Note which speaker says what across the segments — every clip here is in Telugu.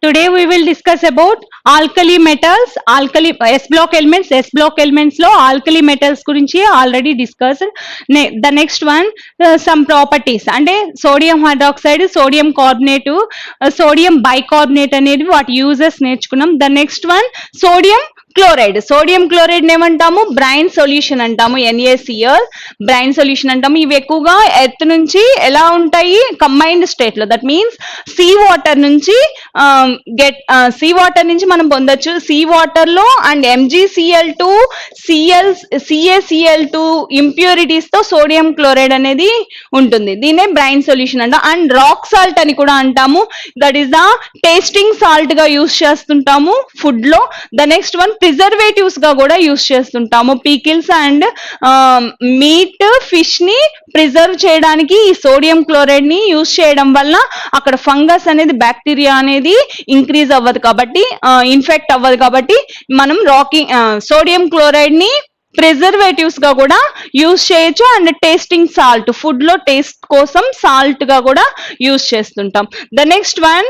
Speaker 1: today we will discuss about alkali metals, alkali S block elements. S block elements lo alkali metals gurinchi already discussed. The next one, some properties ante sodium hydroxide, sodium carbonate, sodium bicarbonate anedi what uses నేర్చుకున్నాం. The next one, sodium chloride ఏమంటాము, బ్రైన్ సొల్యూషన్ అంటాము, NaCl బ్రైన్ సొల్యూషన్ అంటాము. ఇవి ఎక్కువగా ఎర్త్ నుంచి ఎలా ఉంటాయి, కంబైన్డ్ స్టేట్ లో, దట్ మీన్స్ సీ వాటర్ నుంచి మనం పొందొచ్చు. సీ వాటర్ లో అండ్ MgCl2 CaCl2 ఇంప్యూరిటీస్ తో సోడియం క్లోరైడ్ అనేది ఉంటుంది. దీన్నే బ్రైన్ సొల్యూషన్ అంటాం. అండ్ రాక్ సాల్ట్ అని కూడా అంటాము, that is the tasting salt గా యూస్ చేస్తుంటాము ఫుడ్ లో. ద నెక్స్ట్ వన్, ప్రిజర్వేటివ్స్ గా కూడా యూస్ చేస్తుంటాము. పీకిల్స్ అండ్ మీట్, ఫిష్ ని ప్రిజర్వ్ చేయడానికి ఈ సోడియం క్లోరైడ్ ని యూస్ చేయడం వల్ల అక్కడ ఫంగస్ అనేది, బ్యాక్టీరియా అనేది ఇంక్రీజ్ అవ్వదు కాబట్టి, ఇన్ఫెక్ట్ అవ్వదు కాబట్టి మనం సోడియం క్లోరైడ్ ని ప్రిజర్వేటివ్స్ గా కూడా యూస్ చేయొచ్చు. అండ్ టేస్టింగ్ సాల్ట్, ఫుడ్ లో టేస్ట్ కోసం సాల్ట్ గా కూడా యూస్ చేస్తుంటాం. The next one,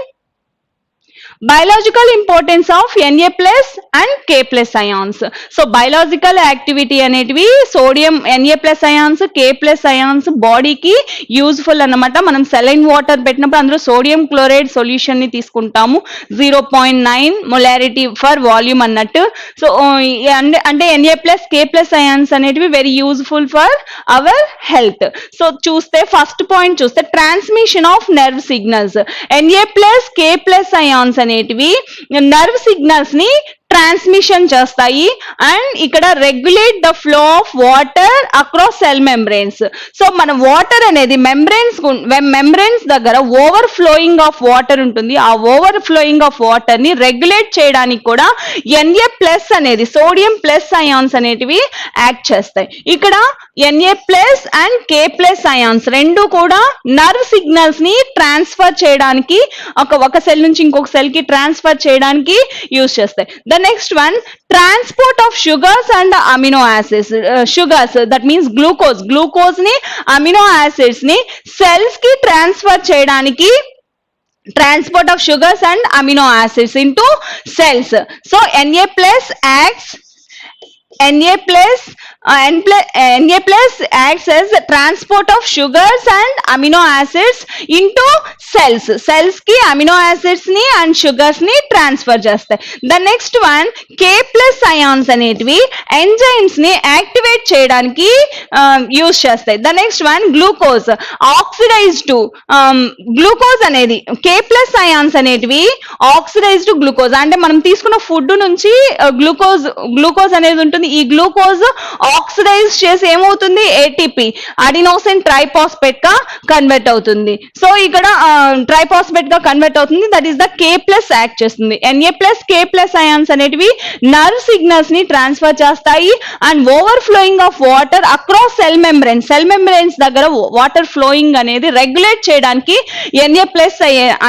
Speaker 1: biological importance of Na plus and K plus ions. So biological activity అనేటివి sodium Na plus ions, K plus ions బాడీకి యూజ్ఫుల్ అన్నమాట. మనం సెలైన్ వాటర్ పెట్టినప్పుడు అందులో సోడియం క్లోరైడ్ సొల్యూషన్ ని తీసుకుంటాము, 0.9 మొలారిటీ ఫర్ వాల్యూమ్ అన్నట్టు. సో అంటే Na plus K plus ions అనేటివి very useful for our health. So చూస్తే ఫస్ట్ పాయింట్ చూస్తే, transmission of nerve signals. Na plus K plus ions అనేటివి నర్వ్ సిగ్నల్స్ ని ట్రాన్స్మిషన్ చేస్తాయి. అండ్ ఇక్కడ regulate the flow of water across cell membranes. So మన వాటర్ అనేది మెంబ్రెయిన్స్ దగ్గర ఓవర్ ఫ్లోయింగ్ ఆఫ్ వాటర్ ఉంటుంది. ఆ ఓవర్ ఫ్లోయింగ్ ఆఫ్ వాటర్ ని రెగ్యులేట్ చేయడానికి కూడా Na ప్లస్ అనేది, సోడియం ప్లస్ అయాన్స్ అనేటివి యాక్ట్ చేస్తాయి. ఇక్కడ Na plus and K plus ions రెండు కూడా నర్వ్ సిగ్నల్స్ ని ట్రాన్స్ఫర్ చేయడానికి, ఒక సెల్ నుంచి ఇంకొక సెల్ కి ట్రాన్స్ఫర్ చేయడానికి యూజ్ చేస్తాయి. The next one, transport of sugars and amino acids. Sugars, that means glucose ni amino acids ni cells ki transfer cheyadaniki, transport of sugars and amino acids into cells. So Na plus acts as transport of sugars and amino acids into cells ki amino acids ni and sugars ni transfer చేస్తాయి. The next one, K plus ions అనేటివి enzymes ని యాక్టివేట్ చేయడానికి యూస్ చేస్తాయి. The next one, glucose oxidized glucose అనేది, K plus ions అనేటివి ఆక్సిడైజ్డ్ గ్లూకోజ్, అంటే మనం తీసుకున్న ఫుడ్ నుంచి గ్లూకోజ్ అనేది ఉంటుంది. ఈ గ్లూకోజ్ ఆక్సిడైజ్ చేసి ఏమవుతుంది, ATP అడినోసిన్ ట్రైఫాస్ఫేట్ గా కన్వర్ట్ అవుతుంది. సో ఇక్కడ ట్రైఫాస్ఫేట్ గా కన్వర్ట్ అవుతుంది, that is the K plus act చేస్తుంది. Na plus K plus ions అనేటివి నర్వ్ సిగ్నల్స్ ని ట్రాన్స్ఫర్ చేస్తాయి. And over flowing of water across cell membranes దగ్గర వాటర్ ఫ్లోయింగ్ అనేది రెగ్యులేట్ చేయడానికి Na ప్లస్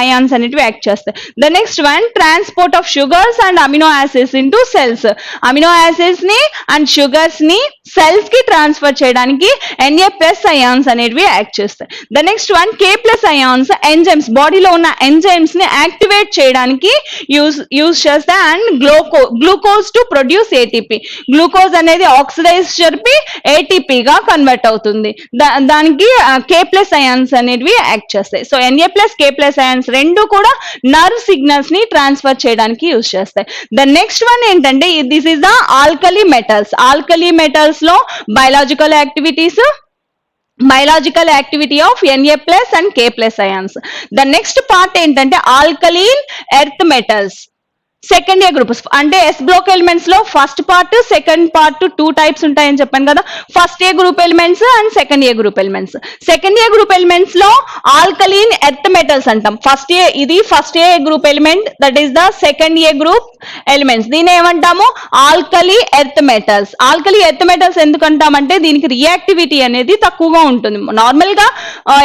Speaker 1: అయాన్స్ అనేటివి యాక్ట్ చేస్తాయి. The next one, transport of sugars and amino acids into cells. Amino acids ని అండ్ షుగర్స్ ని సెల్స్ కి ట్రాన్స్ఫర్ చేయడానికి Na ప్లస్ అయాన్స్ అనేటివి యాక్ట్ చేస్తాయి. The next one, K plus ions enzymes, బాడీలో ఉన్న ఎంజైమ్స్ ని యాక్టివేట్ చేయడానికి యూజ్ చేస్తాయి. And glucose to produce ATP, glucose అనేది ఆక్సిడైజ్ జరిపి ATP గా కన్వర్ట్ అవుతుంది. దానికి K ప్లస్ అయాన్స్ అనేటివి యాక్ట్ చేస్తాయి. So Na plus K plus ions రెండు కూడా నర్వ్ సిగ్నల్స్ ని ట్రాన్స్ఫర్ చేయడానికి యూజ్ చేస్తాయి. ద నెక్స్ట్ వన్ ఏంటంటే, this is the alkali metals. Alkali metals లో biological activity of Na plus and K plus ions. The next part ఏంటంటే alkaline earth metals. Second A group, అంటే ఎస్ బ్లాక్ ఎలిమెంట్స్ లో first part, second part, 2 types ఉంటాయని చెప్పాను కదా. First A group elements and second A group elements. Second A group elements లో ఆల్కలీన్ ఎర్త్ మెటల్స్ అంటాం. ఇది first A group element, that is the second A group elements. దీని ఏమంటాము, alkali earth metals. Alkali earth metals ఎందుకంటామంటే దీనికి రియాక్టివిటీ అనేది తక్కువగా ఉంటుంది. నార్మల్ గా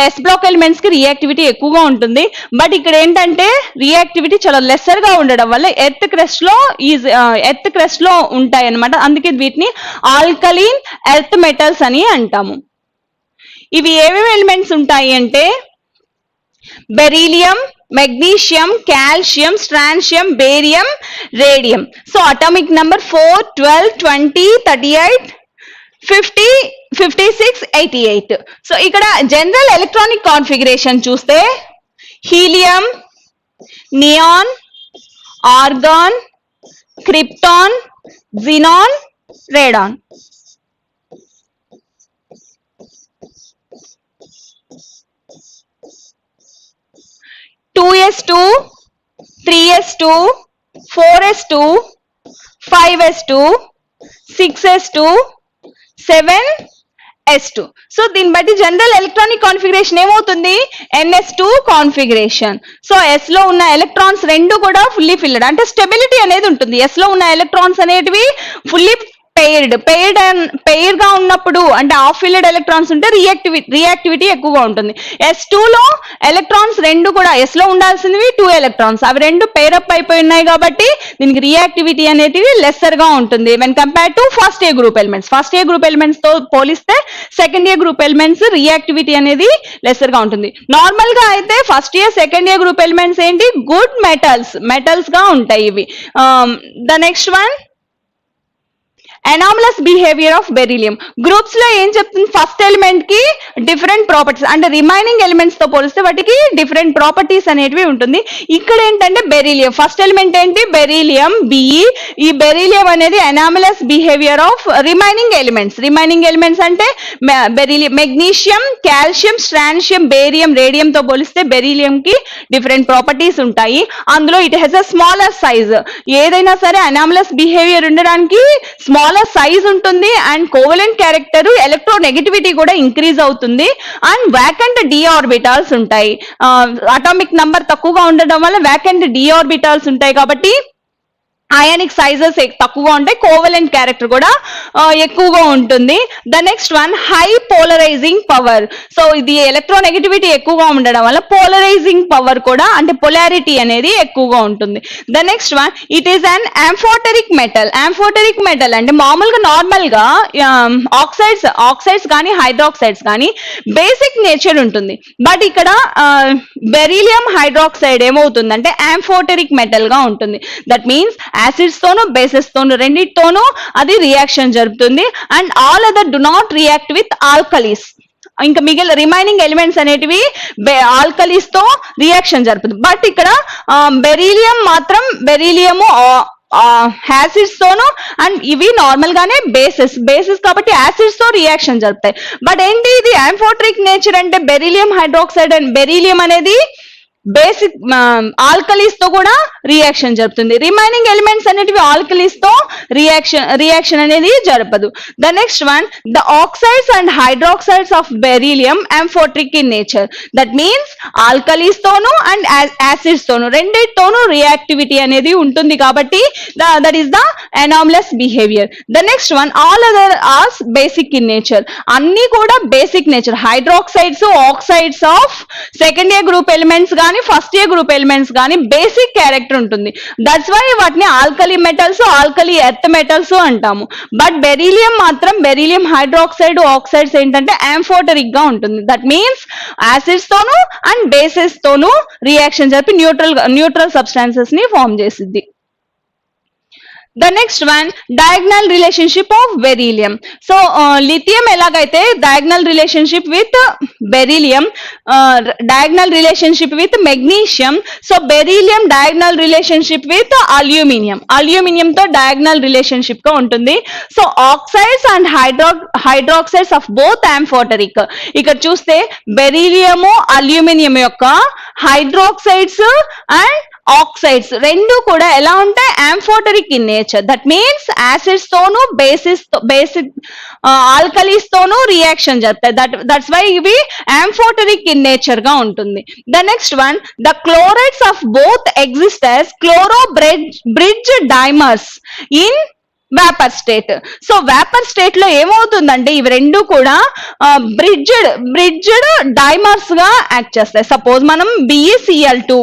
Speaker 1: ఎస్ బ్లాక్ ఎలిమెంట్స్ కి రియాక్టివిటీ ఎక్కువగా ఉంటుంది, బట్ ఇక్కడ ఏంటంటే రియాక్టివిటీ చాలా లెస్సర్ గా ఉండడం వల్ల ఎర్త్ క్రస్ట్ లో ఉంటాయి అన్నమాట. అందుకే వీటిని ఆల్కలీన్ ఎర్త్ మెటల్స్ అని అంటాము. ఇవి ఏమేమి ఎలిమెంట్స్ ఉంటాయి అంటే beryllium, magnesium, calcium, strontium, barium, radium. So atomic number 4, 12, 20, 38, 50, 56, 88. So ఇక్కడ జనరల్ ఎలక్ట్రానిక్ కాన్ఫిగరేషన్ చూస్తే helium, neon, argon, krypton, xenon, radon. Two s two, 3s2, 4s2, 5s2, 6s2, 7s2. So దీన్ని బట్టి జనరల్ ఎలక్ట్రానిక్ కాన్ఫిగరేషన్ ఏమవుతుంది? ns2 configuration. సో ఎస్ లో ఉన్న ఎలక్ట్రాన్స్ రెండు కూడా ఫుల్లీ ఫిల్డ్, అంటే స్టెబిలిటీ అనేది ఉంటుంది. ఎస్ లో ఉన్న ఎలక్ట్రాన్స్ అనేటివి ఫుల్లీ పెయిర్ గా ఉన్నప్పుడు, అంటే హాఫ్ ఫిల్డ్ ఎలక్ట్రాన్స్ ఉంటే రియాక్టివిటీ ఎక్కువగా ఉంటుంది. S2 లో ఎలక్ట్రాన్స్ రెండు కూడా, ఎస్ లో ఉండాల్సినవి 2 ఎలక్ట్రాన్స్, అవి రెండు పెయిర్ అప్ అయిపోయి ఉన్నాయి కాబట్టి దీనికి రియాక్టివిటీ అనేది లెస్సర్ గా ఉంటుంది when compare to first A group elements. First A group elements తో పోలిస్తే second A group elements reactivity అనేది లెస్సర్ గా ఉంటుంది. నార్మల్ గా అయితే first A second A group elements ఏంటి? గుడ్ మెటల్స్ గా ఉంటాయి ఇవి. The next one, anomalous behaviour of beryllium. Groups లో ఏం చెప్తుంది? ఫస్ట్ ఎలిమెంట్ కి డిఫరెంట్ ప్రాపర్టీస్, అంటే రిమైనింగ్ ఎలిమెంట్స్ తో పోలిస్తే వాటికి డిఫరెంట్ ప్రాపర్టీస్ అనేటివి ఉంటుంది. ఇక్కడ ఏంటంటే బెరీలియం, ఫస్ట్ ఎలిమెంట్ ఏంటి? Beryllium, BE. ఈ బెరీలియం అనేది anomalous behaviour of remaining elements అంటే beryllium, magnesium, calcium, strontium, barium, radium తో పోలిస్తే బెరీలియం కి డిఫరెంట్ ప్రాపర్టీస్ ఉంటాయి. అందులో it has a smaller size. ఏదైనా సరే అనామలస్ బిహేవియర్ ఉండడానికి స్మాల్ సైజ్ ఉంటుంది, అండ్ కోవలెంట్ క్యారెక్టర్ ఎలక్ట్రోనెగటివిటీ కూడా ఇంక్రీజ్ అవుతుంది, అండ్ వ్యాకెంట్ డి ఆర్బిటాల్స్ ఉంటాయి. అటామిక్ నంబర్ తక్కువగా ఉండడం వల్ల వ్యాకెంట్ డి ఆర్బిటాల్స్ ఉంటాయి కాబట్టి అయానిక్ సైజెస్ తక్కువగా ఉంటాయి, కోవలెంట్ క్యారెక్టర్ కూడా ఎక్కువగా ఉంటుంది. The next one, high polarising power. So ఇది ఎలక్ట్రోనెగటివిటీ ఎక్కువగా ఉండడం వల్ల పోలరైజింగ్ పవర్ కూడా, అంటే పొలారిటీ అనేది ఎక్కువగా ఉంటుంది. The next one, it is an amphoteric metal అంటే మామూలుగా నార్మల్ గా ఆక్సైడ్స్ కానీ హైడ్రాక్సైడ్స్ కానీ బేసిక్ నేచర్ ఉంటుంది. బట్ ఇక్కడ బెరీలియం హైడ్రాక్సైడ్ ఏమవుతుందంటే ఆంఫోటరిక్ మెటల్ గా ఉంటుంది. దట్ మీన్స్ యాసిడ్స్ తోను బేసెస్ తోను రెండింటితోనూ అది రియాక్షన్ జరుపుతుంది, and all other do not react with alkalis. ఇంకా మిగిలిన రిమైనింగ్ ఎలిమెంట్స్ అనేటివి ఆల్కలీస్ తో రియాక్షన్ జరుపుతుంది. బట్ ఇక్కడ బెరీలియము యాసిడ్స్ తోను, అండ్ ఇవి నార్మల్ గానే బేసిస్ కాబట్టి యాసిడ్స్ తో రియాక్షన్ జరుపుతాయి. బట్ ఏంటి ఇది ఆంఫోటరిక్ నేచర్ అంటే బెరీలియం హైడ్రాక్సైడ్ అండ్ బెరీలియం అనేది బేసిక్ ఆల్కలీస్ తో కూడా రియాక్షన్ జరుపుతుంది. రిమైనింగ్ ఎలిమెంట్స్ అనేటివి ఆల్కలీస్ తో రియాక్షన్ అనేది జరపదు. The next one, the oxides and hydroxides of beryllium amphoteric in nature. That means alkalis తోను అండ్ యాసిడ్స్ తోను రెండిటితోనూ రియాక్టివిటీ అనేది ఉంటుంది కాబట్టి that is the anomalous behaviour. The next one, all other are basic in nature. అన్ని కూడా basic nature. Hydroxides, oxides of second A group elements కానీ ఫస్ట్ ఏ గ్రూప్ ఎలిమెంట్స్ కానీ బేసిక్ క్యారెక్టర్ ఉంటుంది. దట్స్ వై వాటిని alkali metals, alkali earth metals అంటాము. బట్ బెరీలియం హైడ్రాక్సైడ్, ఆక్సైడ్స్ ఏంటంటే ఆంఫోటరిక్ గా ఉంటుంది. దట్ మీన్స్ యాసిడ్స్ తోను అండ్ బేసెస్ తోను రియాక్షన్ జరిపి న్యూట్రల్ సబ్స్టాన్సెస్ ని ఫామ్ చేసిద్ది. The next one, diagonal relationship of beryllium. So lithium ఎలాగైతే diagonal relationship with beryllium, diagonal relationship with magnesium, so beryllium diagonal relationship with aluminium తో డయాగ్నల్ రిలేషన్షిప్ గా ఉంటుంది. So oxides and hydroxides of both amphoteric. ఇక్కడ చూస్తే బెరీలియము అల్యూమినియం యొక్క హైడ్రాక్సైడ్స్ అండ్ ఆక్సైడ్స్ రెండు కూడా ఎలా ఉంటాయి? Amphoteric in nature. That means acids తోను బేసిక్ ఆల్కలీస్ తోను రియాక్షన్ జరుగుతాయి. దట్స్ వై ఇవి ఆంఫోటరిక్ ఇన్ నేచర్ గా ఉంటుంది. The next one, the chlorides of both exist as chloro bridge dimers in vapour state. So vapour state లో ఏమవుతుందంటే ఇవి రెండు కూడా బ్రిడ్జ్డ్ డైమర్స్ గా యాక్ట్ చేస్తాయి. సపోజ్ మనం BeCl2,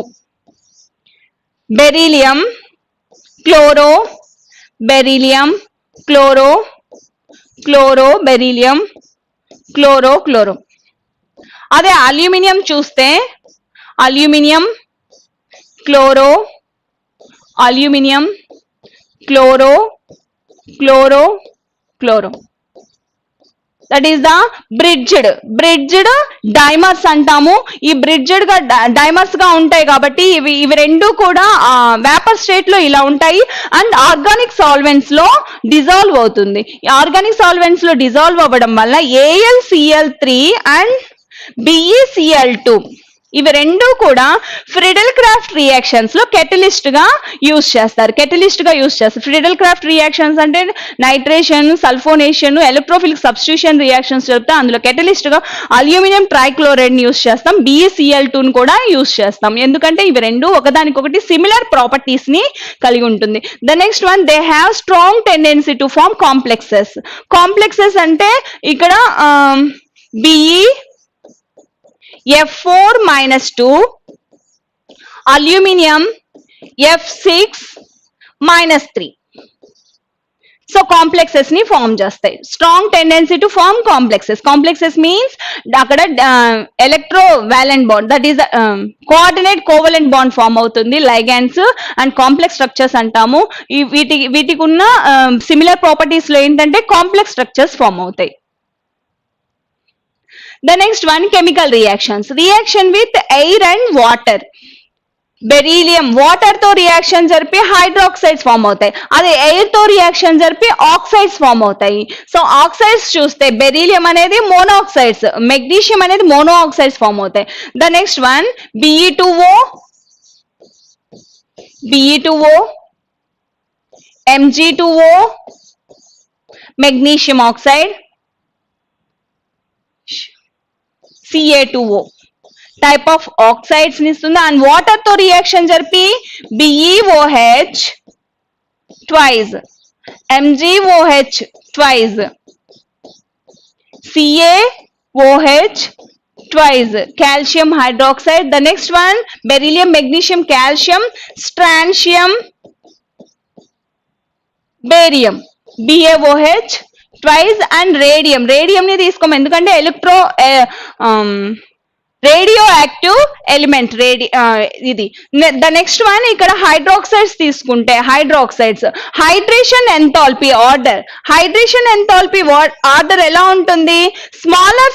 Speaker 1: beryllium, chloro, beryllium, chloro. అదే అల్యూమినియం చూస్తే aluminium, chloro, aluminum, chloro, chloro, chloro. That is the bridged dimers అంటాము. ఈ బ్రిడ్జ్డ్ గా డైమర్స్ గా ఉంటాయి కాబట్టి ఇవి రెండు కూడా వేపర్ స్టేట్ లో ఇలా ఉంటాయి అండ్ ఆర్గానిక్ సాల్వెంట్స్ లో డిజాల్వ్ అవుతుంది. ఆర్గానిక్ సాల్వెంట్స్ లో డిజాల్వ్ అవ్వడం వల్ల AlCl3 అండ్ BeCl2 ఇవి రెండు కూడా ఫ్రిడెల్ క్రాఫ్ట్ రియాక్షన్స్ లో కెటలిస్ట్ గా యూజ్ చేస్తారు. ఫ్రిడెల్ క్రాఫ్ట్ రియాక్షన్స్ అంటే nitration, sulphonation, electrophilic substitution reactions చెప్తే అందులో కెటలిస్ట్ గా అల్యూమినియం ట్రైక్లోరైడ్ ని యూజ్ చేస్తాం, BeCl2 ని కూడా యూజ్ చేస్తాం. ఎందుకంటే ఇవి రెండు ఒకదానికొకటి సిమిలర్ ప్రాపర్టీస్ ని కలిగి ఉంటుంది. The next one, they have strong tendency to form complexes అంటే ఇక్కడ Fe(F4-2), aluminium F6-3. So complexes ని ఫార్మ్ చేస్తాయి. Strong tendency to form complexes means అక్కడ electrovalent bond, that is coordinate covalent bond form అవుతుంది. లైగాండ్స్ అండ్ కాంప్లెక్స్ స్ట్రక్చర్స్ అంటాము. వీటికి ఉన్న సిమిలర్ ప్రాపర్టీస్ లో ఏంటంటే కాంప్లెక్స్ స్ట్రక్చర్స్ ఫార్మ్ అవుతాయి. The next one, chemical reactions. Reaction with air and water. Beryllium water తో రియాక్షన్ జరిపి హైడ్రాక్సైడ్స్ ఫామ్ అవుతాయి. అదే ఎయిర్ తో రియాక్షన్ జరిపి ఆక్సైడ్స్ ఫామ్ అవుతాయి. సో ఆక్సైడ్స్ చూస్తే బెరీలియం అనేది మోనోఆక్సైడ్స్, మెగ్నీషియం అనేది మోనోఆక్సైడ్స్ ఫామ్ అవుతాయి. The next one, Be2O, Mg2O, magnesium oxide, Ca2O type of oxides ని ఇస్తుంది. అండ్ వాటర్ తో రియాక్షన్ జరిపి BeOH twice, MgOH twice, CaOH twice, calcium hydroxide. The next one, beryllium, magnesium, calcium, strontium, barium, BaOH twice. And radium ని తీసుకోము ఎందుకంటే రేడియో యాక్టివ్ ఎలిమెంట్ ఇది. ద నెక్స్ట్ వన్, ఇక్కడ హైడ్రాక్సైడ్స్ తీసుకుంటే హైడ్రేషన్ ఎంథాల్పీ ఆర్డర్ ఎలా ఉంటుంది? స్మాలర్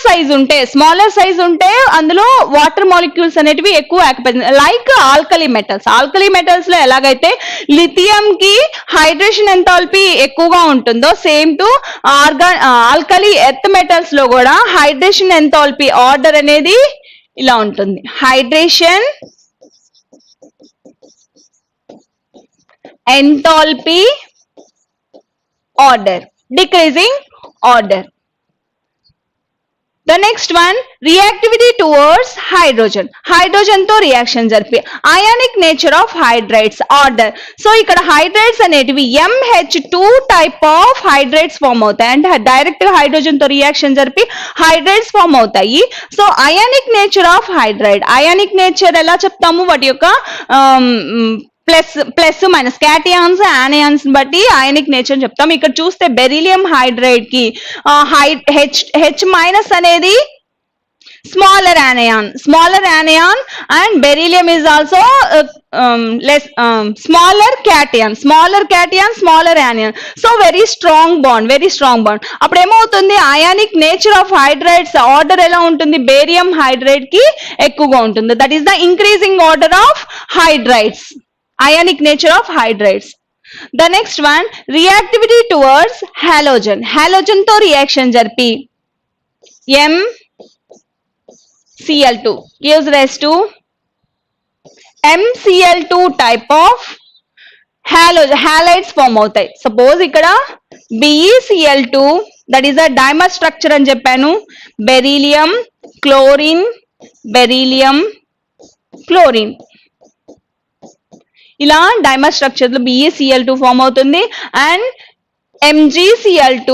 Speaker 1: సైజ్ ఉంటే అందులో వాటర్ మాలిక్యూల్స్ అనేటివి ఎక్కువ ఆక్యుపై, లైక్ ఆల్కలీ మెటల్స్ లో ఎలాగైతే లిథియం కి హైడ్రేషన్ ఎంథాల్పీ ఎక్కువగా ఉంటుందో same to alkali earth metals లో కూడా హైడ్రేషన్ ఎంథాల్పీ ఆర్డర్ అనేది ఇలా ఉంటుంది. Hydration enthalpy order, decreasing order. The next one, reactivity towards hydrogen తో రియాక్షన్ జరిపి ionic nature of hydrides order. So ఇక్కడ హైడ్రైడ్స్ అనేటివి MH2 type of hydrides form అవుతాయి అంటే డైరెక్ట్ గా హైడ్రోజన్ తో రియాక్షన్ జరిపి హైడ్రైడ్స్ ఫామ్ అవుతాయి. So ionic nature of ionic nature ఎలా చెప్తాము? వాటి యొక్క ప్లస్ మైనస్ క్యాటియాన్స్, యానియాన్స్ బట్టి అయానిక్ నేచర్ చెప్తాం. ఇక్కడ చూస్తే బెరీలియం హైడ్రైడ్ కి H మైనస్ అనేది smaller anion and beryllium is also smaller cation, smaller anion. So very strong bond. అప్పుడు ఏమవుతుంది? Ionic nature of hydrides order ఎలా ఉంటుంది? బేరియం హైడ్రైడ్ కి ఎక్కువగా ఉంటుంది. That is the increasing order of hydrides, ionic nature of hydrides. The next one, reactivity towards halogen. Halogen to reaction jarpi MCl2 gives rise to MCl2 type of halides form అవుతాయి. Suppose ఇక్కడ BeCl2, that is a dimer structure అని చెప్పాను. Beryllium, chlorine. ఇలా డైమర్ స్ట్రక్చర్ లో BeCl2 ఫామ్ అవుతుంది and MgCl2,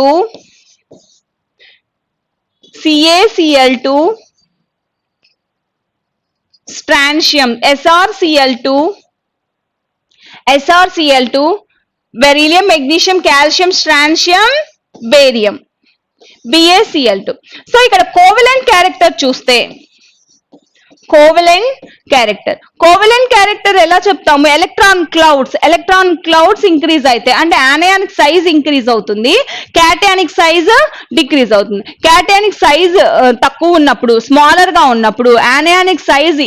Speaker 1: CaCl2, strontium SrCl2, beryllium, magnesium, calcium, strontium, barium, BaCl2. So ఇక్కడ కోవలెంట్ క్యారెక్టర్ చూస్తే కోవలెంట్ క్యారెక్టర్. కోవలెంట్ క్యారెక్టర్ ఎలా చెప్తాము? ఎలక్ట్రాన్ క్లౌడ్స్ ఇంక్రీజ్ అయితే అంటే ఆనయానిక్ సైజ్ ఇంక్రీజ్ అవుతుంది, క్యాటయానిక్ సైజ్ డిక్రీజ్ అవుతుంది. క్యాటయానిక్ సైజ్ తక్కువ ఉన్నప్పుడు, స్మాలర్ గా ఉన్నప్పుడు, ఆనయానిక్ సైజ్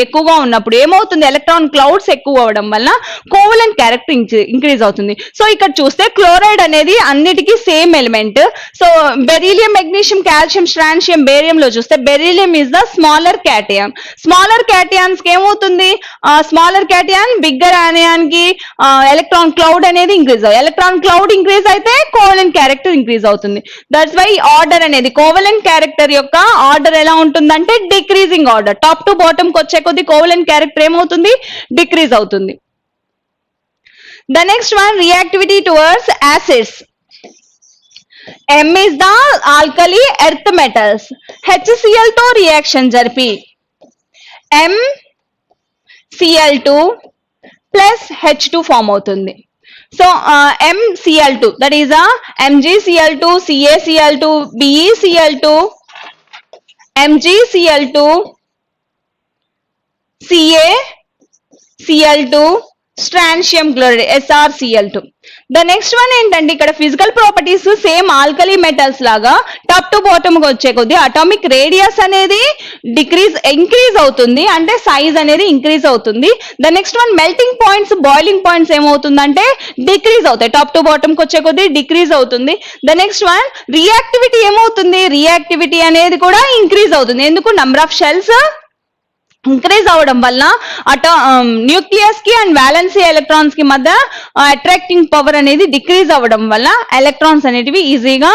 Speaker 1: ఎక్కువగా ఉన్నప్పుడు ఏమవుతుంది? ఎలక్ట్రాన్ క్లౌడ్స్ ఎక్కువ అవడం వల్ల కోవలెంట్ క్యారెక్టర్ ఇంక్రీజ్ అవుతుంది. సో ఇక్కడ చూస్తే క్లోరైడ్ అనేది అన్నిటికీ same element. So beryllium, magnesium, calcium, strontium, barium లో చూస్తే beryllium is the smaller cation. Smaller cations కి ఏమవుతుంది? స్మాలర్ క్యాటయాన్ బిగ్గర్ ఆనయాన్ కి ఎలక్ట్రాన్ క్లౌడ్ అనేది ఇంక్రీజ్ అవుతుంది. ఎలక్ట్రాన్ క్లౌడ్ ఇంక్రీజ్ అయితే కోవలెంట్ క్యారెక్టర్ ఇంక్రీజ్ అవుతుంది. దట్స్ వై ఆర్డర్ అనేది కోవలెంట్ క్యారెక్టర్ యొక్క ఆర్డర్ ఎలా ఉంటుందంటే decreasing order. Top to bottom కి వచ్చే కొద్ది కోవలెంట్ క్యారెక్టర్ ఏమవుతుంది? డిక్రీజ్ అవుతుంది. The next one, reactivity towards acids. M is the alkali earth metals. HCl తో రియాక్షన్ జరిపి MCl2 plus H2 ఫామ్ అవుతుంది. So MCl2 that is a MgCl2, CaCl2, BeCl2, MgCl2, CaCl2, strontium chloride SrCl2. The next one ఏంటంటే ఇక్కడ physical properties same alkali metals లాగా టాప్ టు బాటమ్ కి వచ్చే కొద్ది అటామిక్ రేడియస్ అనేది ఇంక్రీజ్ అవుతుంది, అంటే సైజ్ అనేది ఇంక్రీజ్ అవుతుంది. The next one melting points, boiling points ఏమవుతుందంటే డిక్రీజ్ అవుతాయి. టాప్ టు బాటమ్ కి వచ్చే కొద్ది డిక్రీజ్ అవుతుంది. ద నెక్స్ట్ వన్ రియాక్టివిటీ ఏమవుతుంది? రియాక్టివిటీ అనేది కూడా ఇంక్రీజ్ అవుతుంది. ఎందుకు? నంబర్ ఆఫ్ షెల్స్ ఇంక్రీజ్ అవడం వల్ల న్యూక్లియస్ కి అండ్ వ్యాలెన్సీ ఎలక్ట్రాన్స్ కి మధ్య అట్రాక్టింగ్ పవర్ అనేది డిక్రీజ్ అవ్వడం వల్ల ఎలక్ట్రాన్స్ అనేటివి ఈజీగా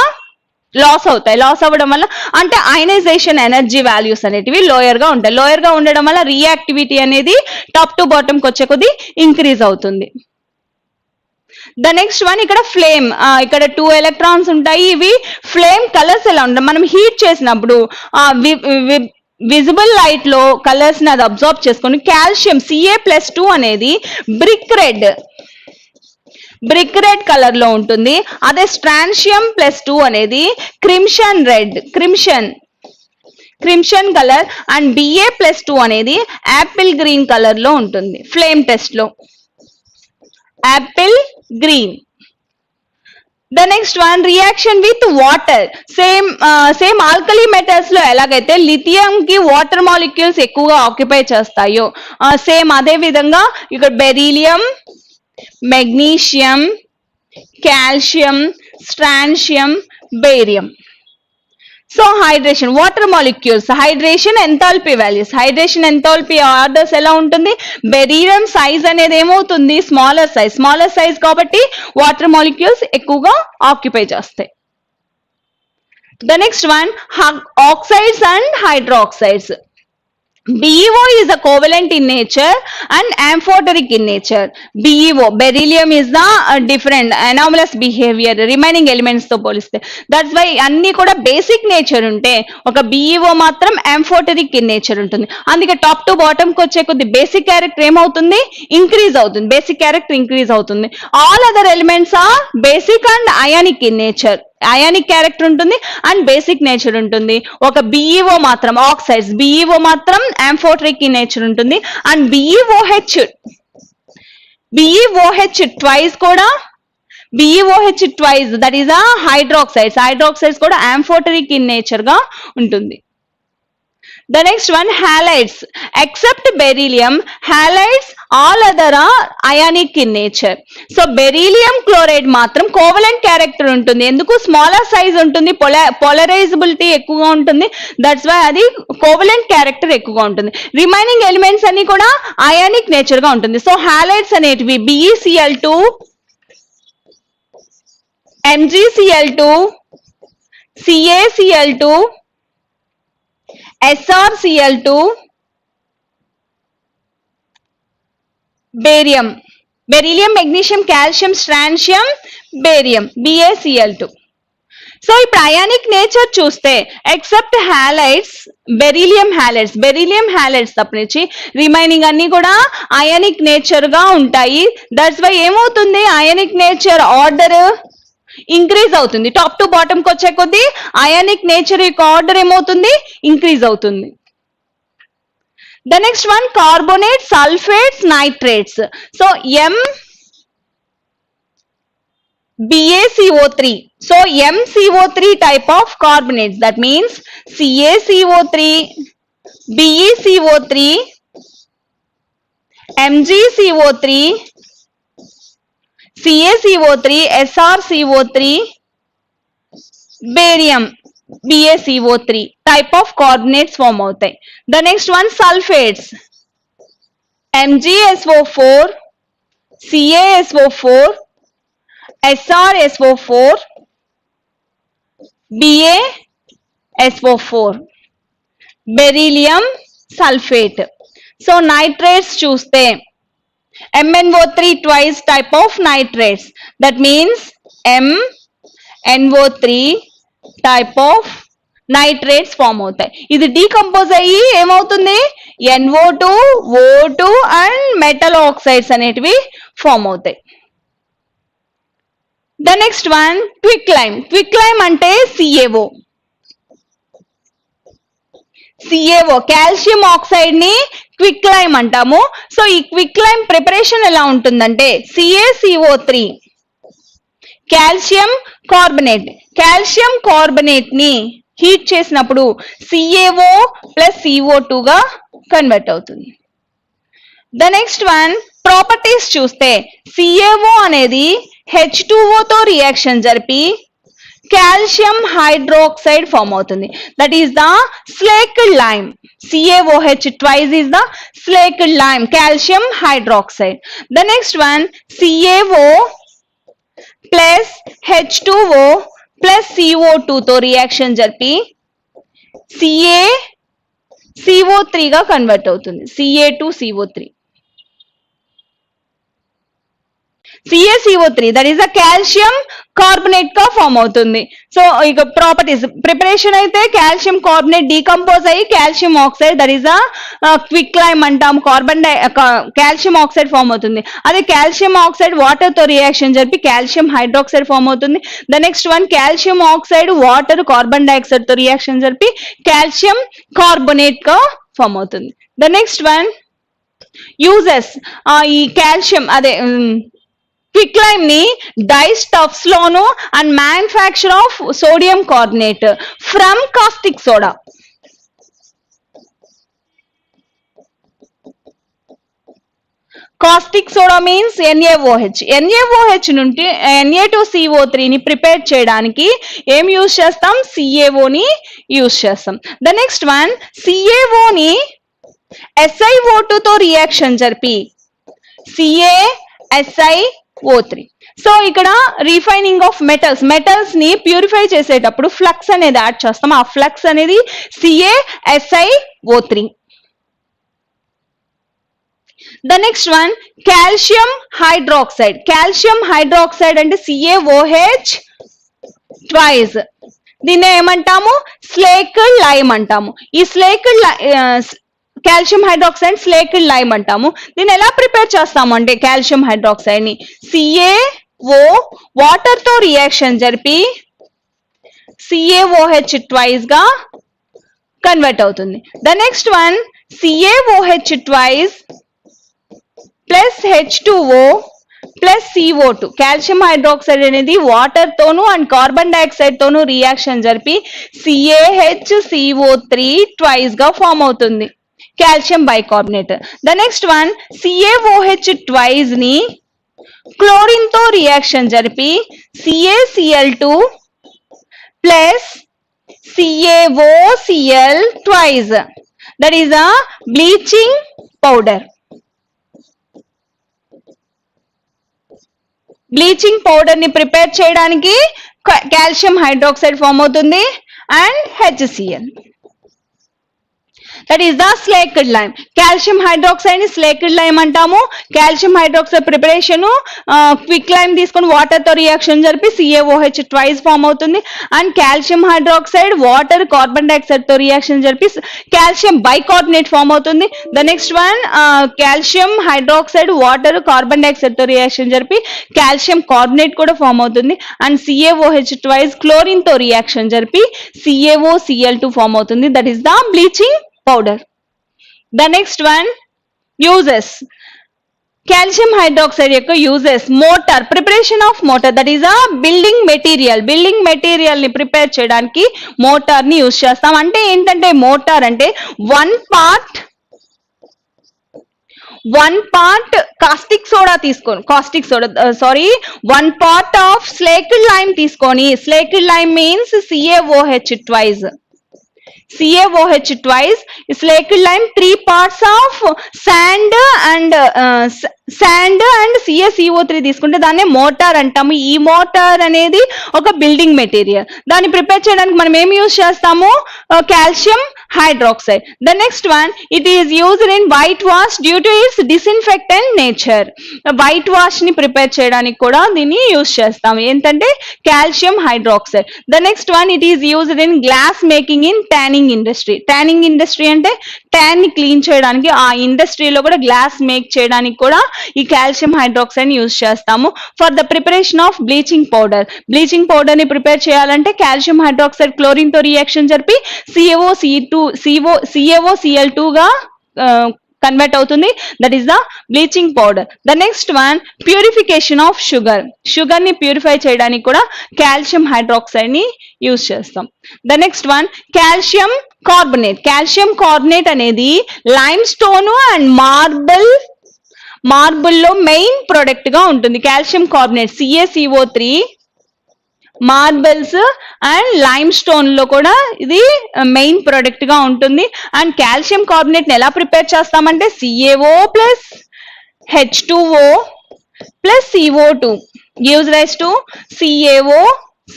Speaker 1: లాస్ అవుతాయి. లాస్ అవ్వడం వల్ల అంటే అయనైజేషన్ ఎనర్జీ వాల్యూస్ అనేటివి లోయర్ గా ఉంటాయి. లోయర్ గా ఉండడం వల్ల రియాక్టివిటీ అనేది టాప్ టు బాటమ్ కి వచ్చే కొద్ది ఇంక్రీజ్ అవుతుంది. ద నెక్స్ట్ వన్ ఇక్కడ ఫ్లేమ్. ఇక్కడ 2 ఎలక్ట్రాన్స్ ఉంటాయి. ఇవి ఫ్లేమ్ కలర్స్ ఎలా ఉంటాయి? మనం హీట్ చేసినప్పుడు విజిబుల్ లైట్ లో కలర్స్ ని అది అబ్జర్వ్ చేసుకొని కాల్షియం Ca+2 అనేది బ్రిక్ రెడ్ కలర్ లో ఉంటుంది. అదే స్ట్రాన్షియం +2 అనేది క్రిమ్షన్ కలర్ అండ్ Ba+2 అనేది యాపిల్ గ్రీన్ కలర్ లో ఉంటుంది. ఫ్లేమ్ టెస్ట్ లో apple green. The next one reaction with water. Same alkali metals లో ఎలాగైతే లిథియం కి వాటర్ మాలిక్యూల్స్ ఎక్కువగా ఆక్యుపై చేస్తాయో సేమ్ అదే విధంగా ఇక్కడ beryllium, magnesium, calcium, strontium, barium. So hydration, water molecules, hydration enthalpy values, hydration enthalpy orders ఎలా ఉంటుంది? బెరీలియం సైజ్ అనేది ఏమవుతుంది? స్మాలర్ సైజ్ కాబట్టి వాటర్ మాలిక్యూల్స్ ఎక్కువగా ఆక్యుపై చేస్తాయి. The next one oxides and hydroxides. BeO is a covalent in nature and amphoteric in nature. BeO, beryllium is the different anomalous behavior remaining elements తో పోలిస్తే. దట్స్ వై అన్ని కూడా బేసిక్ నేచర్ ఉంటే ఒక BeO మాత్రం amphoteric in nature ఉంటుంది. అందుకే టాప్ టు బాటమ్ కి వచ్చే కొద్ది బేసిక్ క్యారెక్టర్ ఏమవుతుంది? ఇంక్రీజ్ అవుతుంది. బేసిక్ క్యారెక్టర్ ఇంక్రీజ్ అవుతుంది. All other elements are basic and ionic in nature. Ionic character ఉంటుంది అండ్ బేసిక్ నేచర్ ఉంటుంది. ఒక BeO మాత్రం ఆక్సైడ్స్, BeO మాత్రం amphoteric in nature ఉంటుంది. అండ్ BeOH ట్వైస్ కూడా BeOH ట్వైస్ దట్ ఈస్ ఆ హైడ్రోక్సైడ్స్ కూడా amphoteric in nature గా ఉంటుంది. The next one, halides. Except beryllium, halides all other are ionic in nature. So beryllium chloride మాత్రం కోవలెంట్ క్యారెక్టర్ ఉంటుంది. ఎందుకు? స్మాలర్ సైజ్ ఉంటుంది, పోలరైజబిలిటీ ఎక్కువగా ఉంటుంది. దట్స్ వై అది కోవలెంట్ క్యారెక్టర్ ఎక్కువగా ఉంటుంది. రిమైనింగ్ ఎలిమెంట్స్ అన్ని కూడా అయానిక్ నేచర్ గా ఉంటుంది. సో హాలైడ్స్ అనేటివి BeCl2, MgCl2, CaCl2, SrCl2, barium, magnesium, calcium, strontium, barium, BaCl2. So ఇప్పుడు అయానిక్ నేచర్ చూస్తే ఎక్సెప్ట్ హాలైడ్స్, బెరీలియం హాలైడ్స్ తప్పనిచ్చి రిమైనింగ్ అన్ని కూడా అయానిక్ నేచర్ గా ఉంటాయి. దట్స్ వై ఏమవుతుంది? అయానిక్ నేచర్ ఆర్డర్ ఇంక్రీజ్ అవుతుంది. టాప్ టు బాటమ్ కి వచ్చే కొద్దీ అయానిక్ నేచర్ యొక్క ఆర్డర్ ఏమవుతుంది? ఇంక్రీజ్ అవుతుంది. The next one, carbonate, sulfates, nitrates. So BaCO3. So MCO3 type of carbonates. That means CaCO3, BeCO3, MgCO3, CaCO3, SrCO3, barium BaCO3 type of carbonates form అవుతాయి. The next one, sulfates. MgSO4, CaSO4, SrSO4, BaSO4, beryllium sulfate. So nitrates చూస్తే MnO3 twice type of nitrates. That means MnO3 type of nitrates form అవుతాయి. ఇది డీకంపోజ్ అయ్యి ఏమవుతుంది, NO2, O2 and metal oxides అనేటివి ఫామ్ అవుతాయి. The next one, quicklime. Quicklime అంటే CaO. కాల్షియం ఆక్సైడ్ ని క్విక్లైమ్ అంటాము. సో ఈ క్విక్లైమ్ ప్రిపరేషన్ ఎలా ఉంటుందంటే CaCO3, calcium carbonate. Calcium carbonate ని హీట్ చేసినప్పుడు CaO ప్లస్ CO2 గా కన్వర్ట్ అవుతుంది. ద నెక్స్ట్ వన్, ప్రాపర్టీస్ చూస్తే CaO అనేది H2O తో రియాక్షన్ జరిపి కాల్షియం హైడ్రోక్సైడ్ ఫామ్ అవుతుంది. That is the slaked lime. CaOH twice is the slaked lime, calcium hydroxide. The next one, CaO plus H2O plus CO2 తో రియాక్షన్ జరిపి CaCO3 గా కన్వర్ట్ అవుతుంది. Ca2CO3. CaCO3 that is a calcium carbonate గా ఫామ్ అవుతుంది. సో ఇక ప్రాపర్టీస్, ప్రిపరేషన్ అయితే కాల్షియం కార్బనేట్ డీకంపోజ్ అయ్యి calcium oxide that is a quicklime అంటాం, కాల్షియం ఆక్సైడ్ ఫామ్ అవుతుంది. అదే కాల్షియం ఆక్సైడ్ వాటర్ తో రియాక్షన్ జరిపి కాల్షియం హైడ్రాక్సైడ్ ఫామ్ అవుతుంది. The next one, calcium oxide water carbon dioxide తో రియాక్షన్ జరిపి కాల్షియం కార్బోనేట్ గా ఫామ్ అవుతుంది. The next one, uses. ఈ కాల్షియం అదే క్విక్లైమ్ ని డై స్టఫ్స్ లోను and manufacture of sodium carbonate from caustic soda. Caustic soda means NaOH. NaOH నుండి Na2CO3 ని ప్రిపేర్ చేయడానికి ఏం యూజ్ చేస్తాం, CaO ని యూజ్ చేస్తాం. ద నెక్స్ట్ వన్, CaO ని SiO2 తో రియాక్షన్ జరిపి CaSiO3. సో ఇక్కడ రీఫైనింగ్ ఆఫ్ మెటల్స్ ని ప్యూరిఫై చేసేటప్పుడు ఫ్లక్స్ అనేది యాడ్ చేస్తాం. ఆ ఫ్లక్స్ అనేది CaSiO3. The next one, calcium hydroxide. Calcium hydroxide అంటే CaOH ట్వైస్. దీన్ని ఏమంటాము, స్లేక్డ్ లైమ్ అంటాము. ఈ slaked calcium hydroxide slaked lime అంటాము. దీన్ని ఎలా ప్రిపేర్ చేస్తాము అంటే కాల్షియం హైడ్రాక్సైడ్ ని CaO వాటర్ తో రియాక్షన్ జరిపి CaOH ట్వైస్ గా కన్వర్ట్ అవుతుంది. The next one, CaOH twice plus H2O plus CO2. Calcium hydroxide అనేది వాటర్ తోను అండ్ కార్బన్ డైఆక్సైడ్ తోను రియాక్షన్ జరిపి CaHCO3 ట్వైస్ గా ఫామ్ అవుతుంది, calcium bicarbonate. The next one, CaOH twice ని క్లోరిన్ తో రియాక్షన్ జరిపి CaCl2 plus CaOCl twice. That is a bleaching powder. Bleaching powder ని ప్రిపేర్ చేయడానికి కాల్షియం హైడ్రాక్సైడ్ ఫామ్ అవుతుంది and HCl. That is the slaked lime. Calcium hydroxide ని స్లేక్డ్ లైమ్ అంటాము. Calcium hydroxide preparation quick lime తీసుకొని వాటర్ తో రియాక్షన్ జరిపి CaOH ట్వైస్ ఫామ్ అవుతుంది and calcium hydroxide water carbon dioxide తో రియాక్షన్ జరిపి కాల్షియం బైకార్బోనేట్ ఫామ్ అవుతుంది. The next one, calcium hydroxide water carbon dioxide తో రియాక్షన్ జరిపి కాల్షియం కార్బోనేట్ కూడా ఫామ్ అవుతుంది అండ్ CaOH ట్వైస్ క్లోరిన్ తో రియాక్షన్ జరిపి CaOCl2 ఫామ్ అవుతుంది. That is the bleaching powder. The next one uses. Calcium hydroxide యొక్క uses. Mortar, preparation of mortar, that is a building material. Building material ని ప్రిపేర్ చేయడానికి మోటార్ ని యూజ్ చేస్తాం. అంటే ఏంటంటే మోటార్ అంటే వన్ పార్ట్ కాస్టిక్ సోడా తీసుకొని, one part of slaked lime తీసుకొని, slaked lime means CaOH twice, slaked lime, 3 parts of sand and CaCO3 తీసుకుంటే దాన్ని మోటార్ అంటాము. ఈ మోటార్ అనేది ఒక బిల్డింగ్ మెటీరియల్. దాన్ని ప్రిపేర్ చేయడానికి మనం ఏం యూజ్ చేస్తాము? Calcium hydroxide. The next one, it is used in white wash due to it's disinfectant nature. White wash ని ప్రిపేర్ చేయడానికి కూడా దీన్ని యూజ్ చేస్తాము. ఏంటంటే calcium hydroxide. The next one, it is used in glass making in tanning industry. Tanning industry అంటే ట్యాన్ ని క్లీన్ చేయడానికి, ఆ ఇండస్ట్రీలో కూడా గ్లాస్ మేక్ చేయడానికి కూడా ఈ కాల్షియం హైడ్రాక్సైడ్ ని యూజ్ చేస్తాము. For the preparation of bleaching powder, bleaching powder ని ప్రిపేర్ చేయాలంటే కాల్షియం హైడ్రాక్సైడ్ క్లోరిన్ తో రియాక్షన్ జరిపి CaOCl2 గా కన్వర్ట్ అవుతుంది. That is the bleaching powder. The next one, purification of sugar. Sugar ని ప్యూరిఫై చేయడానికి కూడా కాల్షియం హైడ్రాక్సైడ్ ని యూజ్ చేస్తాం. The next one, calcium carbonate. Calcium carbonate అనేది లైమ్ స్టోన్ అండ్ మార్బుల్లో మెయిన్ ప్రొడక్ట్ గా ఉంటుంది. Calcium carbonate CaCO3, marbles and limestone లో కూడా ఇది మెయిన్ ప్రొడక్ట్ గా ఉంటుంది. అండ్ కాల్షియం కార్బోనేట్ ని ఎలా ప్రిపేర్ చేస్తామంటే CaO plus H2O plus CO2 gives rise to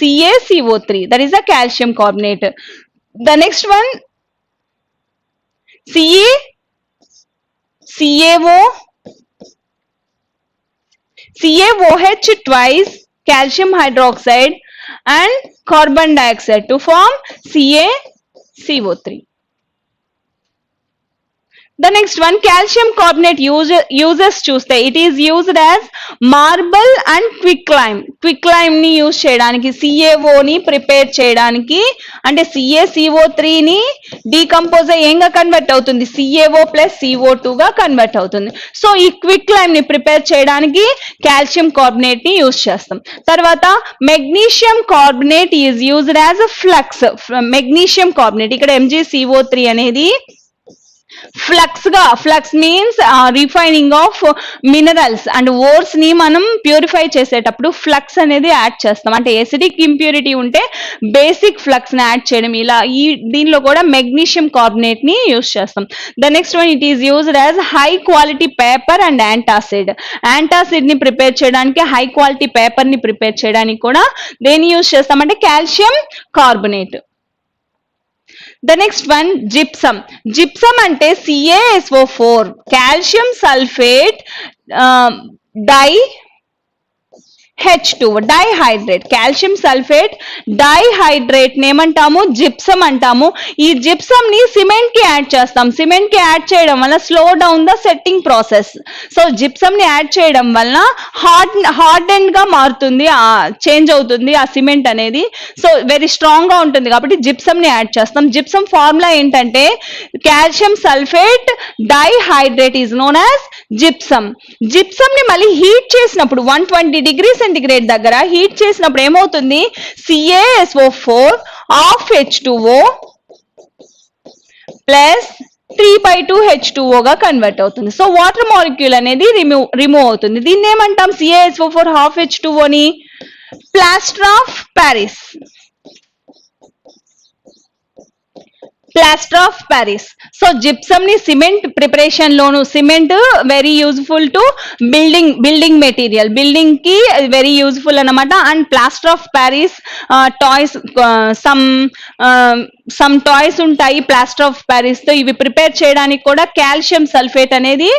Speaker 1: CaCO3. That is the calcium carbonate. The next one, CaOH twice, calcium hydroxide and carbon dioxide to form CaCO3. The next one, calcium carbonate uses చూస్తే, it is used as marble and quicklime. quicklime ని యూజ్ చేయడానికి, CaO ని ప్రిపేర్ చేయడానికి, అంటే CaCO3 ని డీకంపోజ్ ఏంగా కన్వర్ట్ అవుతుంది, CaO plus CO2 గా కన్వర్ట్ అవుతుంది. సో ఈ quicklime ని ప్రిపేర్ చేయడానికి కాల్షియం కార్బోనేట్ ని యూజ్ చేస్తాం. తర్వాత magnesium carbonate is used as flux. Magnesium carbonate, ఇక్కడ MgCO3 అనేది flux means refining of minerals and ores ని మనం ప్యూరిఫై చేసేటప్పుడు ఫ్లక్స్ అనేది యాడ్ చేస్తాం. అంటే ఎసిడిక్ ఇంప్యూరిటీ ఉంటే బేసిక్ ఫ్లక్స్ ని యాడ్ చేయడం, ఇలా దీనిలో కూడా మెగ్నీషియం కార్బోనేట్ ని యూజ్ చేస్తాం. The next one, it is used as high quality paper and antacid. Antacid ని ప్రిపేర్ చేయడానికి, హై క్వాలిటీ పేపర్ ని ప్రిపేర్ చేయడానికి కూడా దేన్ని యూజ్ చేస్తామంటే calcium carbonate. The next one, gypsum. Gypsum ante CaSO4, calcium sulfate, H2, dihydrate. Calcium sulphate dihydrate ఏమంటాము, జిప్సమ్ అంటాము. ఈ జిప్సమ్ ని సిమెంట్ కి యాడ్ చేస్తాం. సిమెంట్ కి యాడ్ చేయడం వల్ల slow down the setting process. So gypsum ని యాడ్ చేయడం వల్ల హార్డెండ్ గా మారుతుంది, చేంజ్ అవుతుంది ఆ సిమెంట్ అనేది. సో వెరీ స్ట్రాంగ్ గా ఉంటుంది కాబట్టి జిప్సమ్ ని యాడ్ చేస్తాం. జిప్సమ్ ఫార్ములా ఏంటంటే calcium sulphate dihydrate is known as gypsum. Gypsum ని మళ్ళీ హీట్ చేసినప్పుడు 120 డిగ్రీ సెంటిగ్రేడ్ దగ్గర హీట్ చేసినప్పుడు ఏమవుతుంది, CaSO4 of H2O plus 3/2 H2O గా కన్వర్ట్ అవుతుంది. సో వాటర్ మాలిక్యూల్ అనేది రిమూవ్ అవుతుంది. దీన్ని ఏమంటాం, CaSO4 హాఫ్ H2O ని plaster of Paris. Plaster of Paris. So gypsum ని సిమెంట్ ప్రిపరేషన్ లోను, cement very useful to building material, building కి వెరీ యూజ్ఫుల్ అన్నమాట. And plaster of Paris toys, some toys ఉంటాయి ప్లాస్టర్ ఆఫ్ ప్యారిస్ తో, ఇవి ప్రిపేర్ చేయడానికి కూడా కాల్షియం సల్ఫేట్ అనేది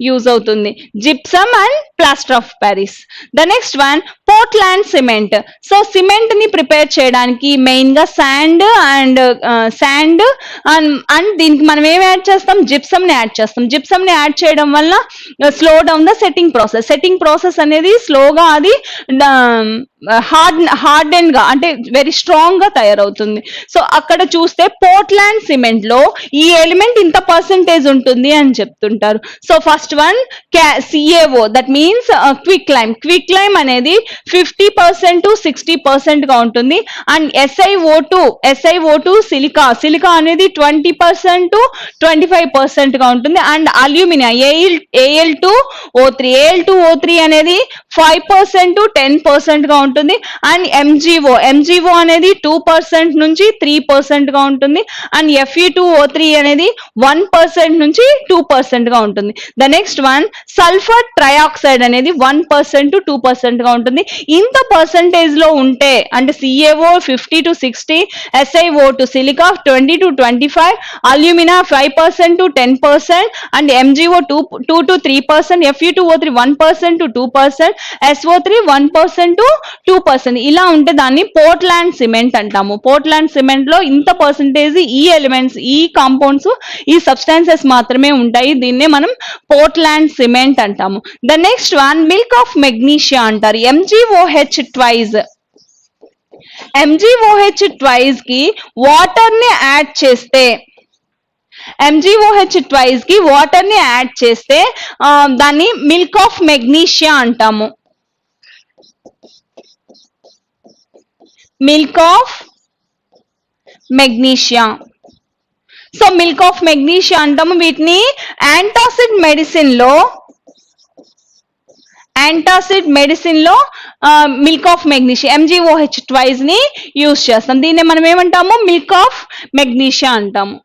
Speaker 1: యూజ్ అవుతుంది. Gypsum and plaster of Paris. The next one, Portland cement. So cement ని ప్రిపేర్ చేయడానికి మెయిన్ గా శాండ్ అండ్ దీనికి మనం ఏం యాడ్ చేస్తాం, జిప్సమ్ ని యాడ్ చేస్తాం. జిప్సమ్ ని యాడ్ చేయడం వల్ల slow down the setting process అనేది స్లోగా అది హార్డెన్ గా అంటే వెరీ స్ట్రాంగ్ గా తయారవుతుంది. సో అక్కడ చూస్తే పోర్ట్లాండ్ సిమెంట్ లో ఈ ఎలిమెంట్ ఇంత పర్సెంటేజ్ ఉంటుంది అని చెప్తుంటారు. So first one C A O, that means quick lime అనేది 50% to 60% గా ఉంటుంది. అండ్ SiO2 సిలికా అనేది 20% to 25% గా ఉంటుంది. అండ్ అల్యూమినియం AL2O3 అనేది 5% to 10% గా ఉంటుంది. అండ్ MgO అనేది 2% నుంచి 3% గా ఉంటుంది. అండ్ Fe2O3 అనేది 1% నుంచి 2% గా ఉంటుంది. The next one sulphur trioxide అనేది 1% to 2% గా ఉంటుంది. ఇంత పర్సంటేజ్ లో ఉంటే అంటే CaO 50 to 60, SiO2 silica 20 to 25, alumina 5% to 10%, and MgO 2 to 3%, Fe2O3 1% to 2%, SO3 1% to 2%. ఇలా ఉంటే దాన్ని పోర్ట్లాండ్ సిమెంట్ అంటాము. పోర్ట్లాండ్ సిమెంట్ లో ఇంత పర్సంటేజ్ ఈ ఎలిమెంట్స్, ఈ కాంపౌండ్స్, ఈ సబ్స్టాన్సెస్ మాత్రమే ఉంటాయి. దీన్నే మనం పోర్ట్లాండ్ సిమెంట్ అంటాము. The next one milk of magnesia అంటారు. MgOH ట్వైస్ కి వాటర్ ని యాడ్ చేస్తే దాన్ని మిల్క్ ఆఫ్ మెగ్నీషియా అంటాము. Milk of magnesia. So milk of magnesia అంటాము. వీటిని యాంటాసిడ్ మెడిసిన్ లో milk of magnesia MgOH twice ని యూజ్ చేస్తాం. దీన్ని మనం ఏమంటాము, మిల్క్ ఆఫ్ మెగ్నీషియా అంటాము.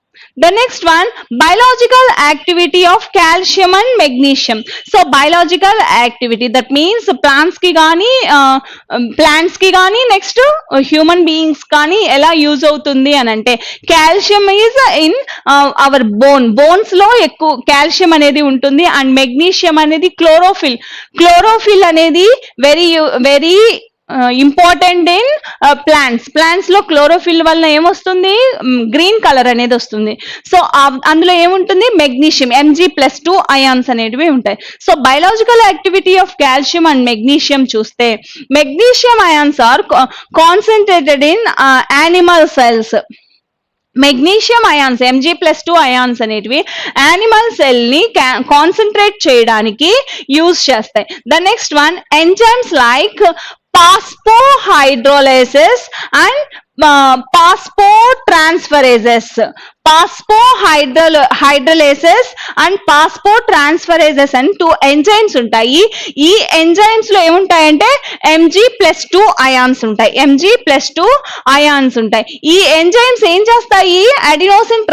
Speaker 1: The next one, biological activity of calcium and magnesium. So biological activity, that means plants ki gaani next human beings కానీ ఎలా యూజ్ అవుతుంది అని అంటే, calcium is in our bones లో ఎక్కువ కాల్షియం అనేది ఉంటుంది. అండ్ మెగ్నీషియం అనేది క్లోరోఫిల్ అనేది వెరీ ఇంపార్టెంట్ ఇన్ ప్లాంట్స్ లో క్లోరోఫిల్ వల్ల ఏమొస్తుంది, గ్రీన్ కలర్ అనేది వస్తుంది. సో అందులో ఏముంటుంది, మెగ్నీషియం Mg+2 అయాన్స్ అనేటివి ఉంటాయి. So biological activity of calcium and magnesium చూస్తే, magnesium ions are concentrated in animal cells. Magnesium ions Mg+2 ions అనేటివి యానిమల్ సెల్ ని కాన్సన్ట్రేట్ చేయడానికి యూజ్ చేస్తాయి. The next one enzymes like phosphohydrolysis and phosphotransperases. Phosphohydrolysis and phosphotransperases అని 2 ఎంజైమ్స్ ఉంటాయి. ఈ ఎంజైమ్స్ లో ఏముంటాయంటే Mg+2 అయాన్స్ ఉంటాయి. ఈ ఎంజైమ్స్ ఏం చేస్తాయి, అడినోసిన్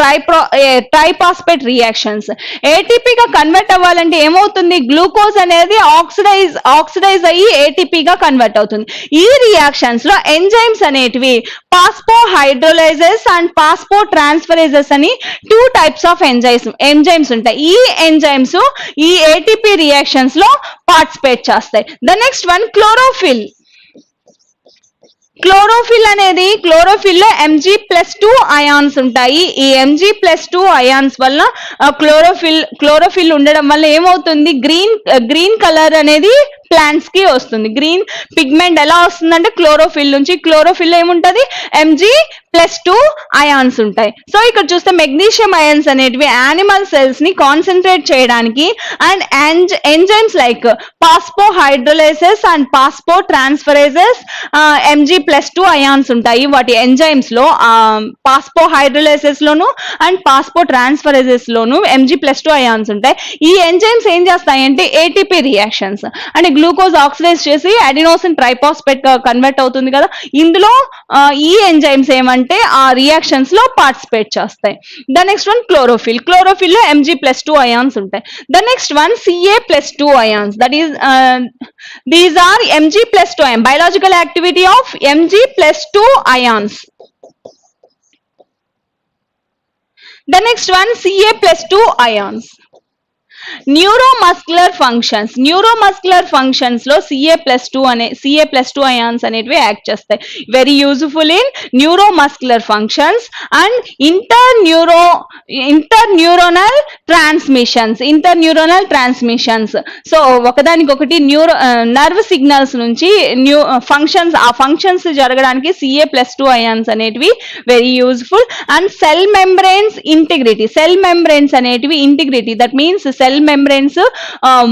Speaker 1: ట్రైపాస్పేట్ రియాక్షన్స్ ATP గా కన్వర్ట్ అవ్వాలంటే ఏమవుతుంది, గ్లూకోజ్ అనేది ఆక్సిడైజ్ అయ్యి ATP గా కన్వర్ట్ అవుతుంది. ఈ రియాక్షన్స్ లో ఎంజైమ్స్ అనేటివి ఫాస్ఫోహైడ్రోలైజెస్ అండ్ ఫాస్ఫోట్రాన్స్ఫరేజెస్ అని 2 టైప్స్ ఆఫ్ ఎంజైమ్స్ ఉంటాయి. ఈ ఎంజైమ్స్ ఈ ATP రియాక్షన్స్ లో పార్టిసిపేట్ చేస్తాయి. ద నెక్స్ట్ వన్ క్లోరోఫిల్ అనేది, క్లోరోఫిల్ లో Mg+2 అయాన్స్ ఉంటాయి. ఈ Mg+2 అయాన్స్ వల్ల క్లోరోఫిల్ ఉండడం వల్ల ఏమవుతుంది, గ్రీన్ కలర్ అనేది ప్లాంట్స్ కి వస్తుంది. గ్రీన్ పిగ్మెంట్ ఎలా వస్తుందంటే క్లోరోఫిల్ నుంచి. క్లోరోఫిల్ ఏముంటది, Mg+2 అయాన్స్ ఉంటాయి. సో ఇక్కడ చూస్తే మెగ్నీషియం అయాన్స్ అనేటివి యానిమల్ సెల్స్ ని కాన్సన్ట్రేట్ చేయడానికి and enzymes like phosphohydrolysis and phosphotransferases Mg+2 ions ఉంటాయి. వాటి ఎంజైమ్స్ లో ఫాస్ఫోహైడ్రోలైసిస్ లోను అండ్ ఫాస్ఫోట్రాన్స్ఫరేజెస్ లోను Mg+2 అయాన్స్ ఉంటాయి. ఈ ఎంజైమ్స్ ఏం చేస్తాయంటే ATP రియాక్షన్స్ అంటే గ్లూకోజ్ ఆక్సిడైజ్ చేసి అడినోసిన్ ట్రైపాస్పేట్ గా కన్వర్ట్ అవుతుంది కదా, ఇందులో ఈ ఎంజైమ్స్ ఏమంటే ఆ రియాక్షన్స్ లో పార్టిసిపేట్ చేస్తాయి. ద నెక్స్ట్ వన్ క్లోరోఫిల్ లో Mg+2 అయాన్స్ ఉంటాయి. The next one Ca+2 ions, that is these are Mg+2 ion, biological activity of Mg+2 ions. The next one Ca+2 ions. Neuromuscular functions లో Ca+2 అయాన్స్ అనేటివి యాక్ట్ చేస్తాయి. Very useful in neuromuscular functions and interneuronal transmissions. So ఒకదానికొకటి నర్వ్ సిగ్నల్స్ నుంచి ఫంక్షన్స్ జరగడానికి Ca+2 అయాన్స్ అనేటివి very useful. And cell membranes అనేటివి integrity, that means cell membranes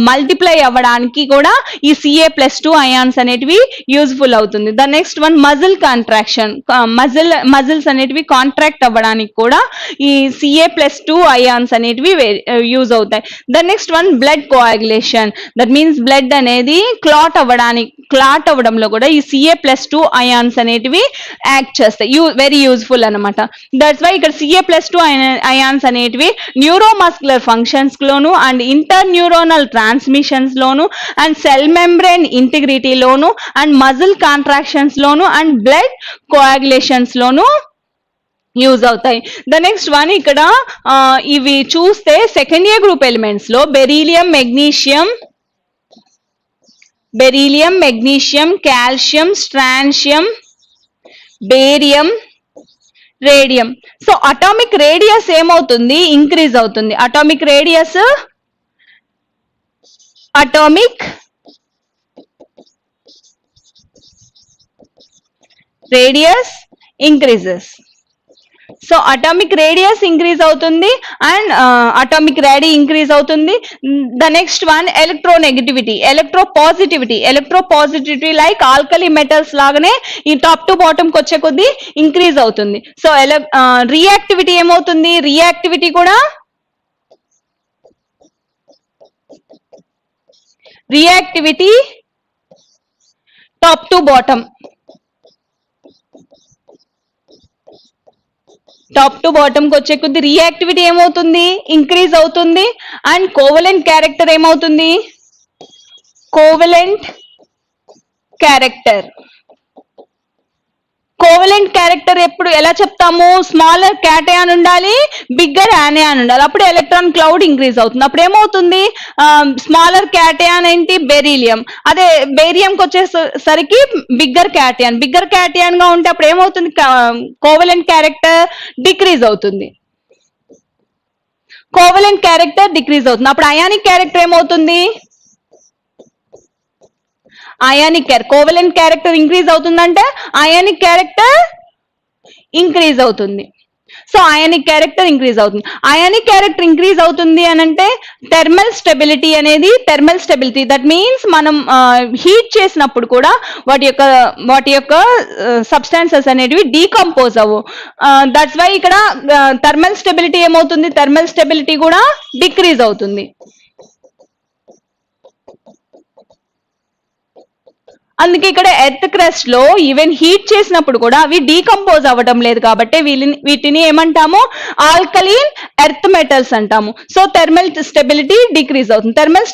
Speaker 1: multiply అవ్వడానికి కూడా ఈ Ca+2 అయాన్స్ అనేటివి యూజ్ఫుల్ అవుతుంది. The next one muscle contraction, muscles అనేటివి కాంట్రాక్ట్ అవ్వడానికి కూడా ఈ Ca+2 అయాన్స్ అనేటివి యూజ్ అవుతాయి. The next one blood coagulation, that means blood అనేది క్లాట్ అవ్వడంలో కూడా ఈ Ca+2 అయాన్స్ అనేటివి యాక్ట్ చేస్తాయి, వెరీ యూజ్ఫుల్ అనమాట. దట్స్ వై ఇక్కడ Ca+2 అయాన్స్ అనేటివి న్యూరోమస్కులర్ ఫంక్షన్స్ లోను అండ్ ఇంటర్న్యూరోనల్ ట్రాన్స్మిషన్స్ లోను అండ్ సెల్ మెంబ్రెయిన్ ఇంటిగ్రిటీ లోను అండ్ మజిల్ కాంట్రాక్షన్స్ లోను అండ్ బ్లడ్ కోయాగులేషన్స్ లోను యూజ్ అవుతాయి. ద నెక్స్ట్ వన్ ఇక్కడ ఇవి చూస్తే సెకండ్ ఇయర్ గ్రూప్ ఎలిమెంట్స్ లో beryllium, magnesium, calcium, strontium, barium, radium. So atomic radius ఏమవుతుంది? ఇంక్రీజ్ అవుతుంది. Atomic radius increases. So atomic radius increase అవుతుంది అండ్ అటామిక్ రేడి ఇంక్రీజ్ అవుతుంది. The next one electronegativity, electropositivity like alkali metals లాగానే ఈ టాప్ టు బాటమ్ కి వచ్చే కొద్దీ ఇంక్రీజ్ అవుతుంది. సో రియాక్టివిటీ ఏమవుతుంది? రియాక్టివిటీ కూడా టాప్ టు బాటమ్ కి వచ్చే కొద్ది రియాక్టివిటీ ఏమవుతుంది? ఇంక్రీజ్ అవుతుంది. అండ్ కోవలెంట్ క్యారెక్టర్ ఏమవుతుంది? కోవలెంట్ క్యారెక్టర్ ఎప్పుడు ఎలా చెప్తాము? స్మాలర్ క్యాటయాన్ ఉండాలి, బిగ్గర్ యానయాన్ ఉండాలి, అప్పుడు ఎలక్ట్రాన్ క్లౌడ్ ఇంక్రీజ్ అవుతుంది. అప్పుడు ఏమవుతుంది? స్మాలర్ క్యాటయాన్ ఏంటి? బెరీలియం. అదే బేరియంకి వచ్చేసరికి బిగ్గర్ క్యాటయాన్ గా ఉంటే అప్పుడు ఏమవుతుంది? కోవలెంట్ క్యారెక్టర్ డిక్రీజ్ అవుతుంది. అప్పుడు అయానిక్ క్యారెక్టర్ ఏమవుతుంది? కోవలెంట్ క్యారెక్టర్ ఇంక్రీజ్ అవుతుందంటే అయానిక్ క్యారెక్టర్ ఇంక్రీజ్ అవుతుంది. సో అయానిక్ క్యారెక్టర్ ఇంక్రీజ్ అవుతుంది అని అంటే థర్మల్ స్టెబిలిటీ, దట్ మీన్స్ మనం హీట్ చేసినప్పుడు కూడా వాటి యొక్క సబ్స్టాన్సెస్ అనేటివి డీకంపోజ్ అవ్వు. దట్స్ వై ఇక్కడ థర్మల్ స్టెబిలిటీ ఏమవుతుంది? థర్మల్ స్టెబిలిటీ కూడా డిక్రీజ్ అవుతుంది. అందుకే ఇక్కడ ఎర్త్ క్రస్ట్ లో ఈవెన్ హీట్ చేసినప్పుడు కూడా అవి డీకంపోజ్ అవ్వడం లేదు కాబట్టి వీటిని ఏమంటాము? ఆల్కలీన్ ఎర్త్ మెటల్స్ అంటాము. సో థర్మల్ స్టెబిలిటీ డిక్రీజ్ అవుతుంది. Thermal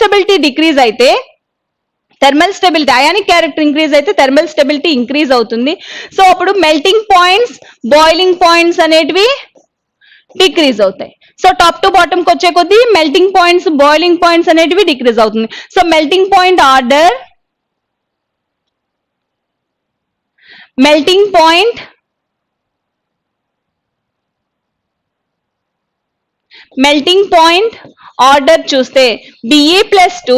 Speaker 1: stability ionic character increase అయితే థర్మల్ స్టెబిలిటీ ఇంక్రీజ్ అవుతుంది. సో అప్పుడు మెల్టింగ్ పాయింట్స్, బాయిలింగ్ పాయింట్స్ అనేటివి డిక్రీజ్ అవుతాయి. సో టాప్ టు బాటమ్ కి వచ్చే కొద్దీ మెల్టింగ్ పాయింట్స్, బాయిలింగ్ పాయింట్స్ అనేటివి డిక్రీజ్ అవుతుంది. సో మెల్టింగ్ పాయింట్ ఆర్డర్, చూస్తే Be+2,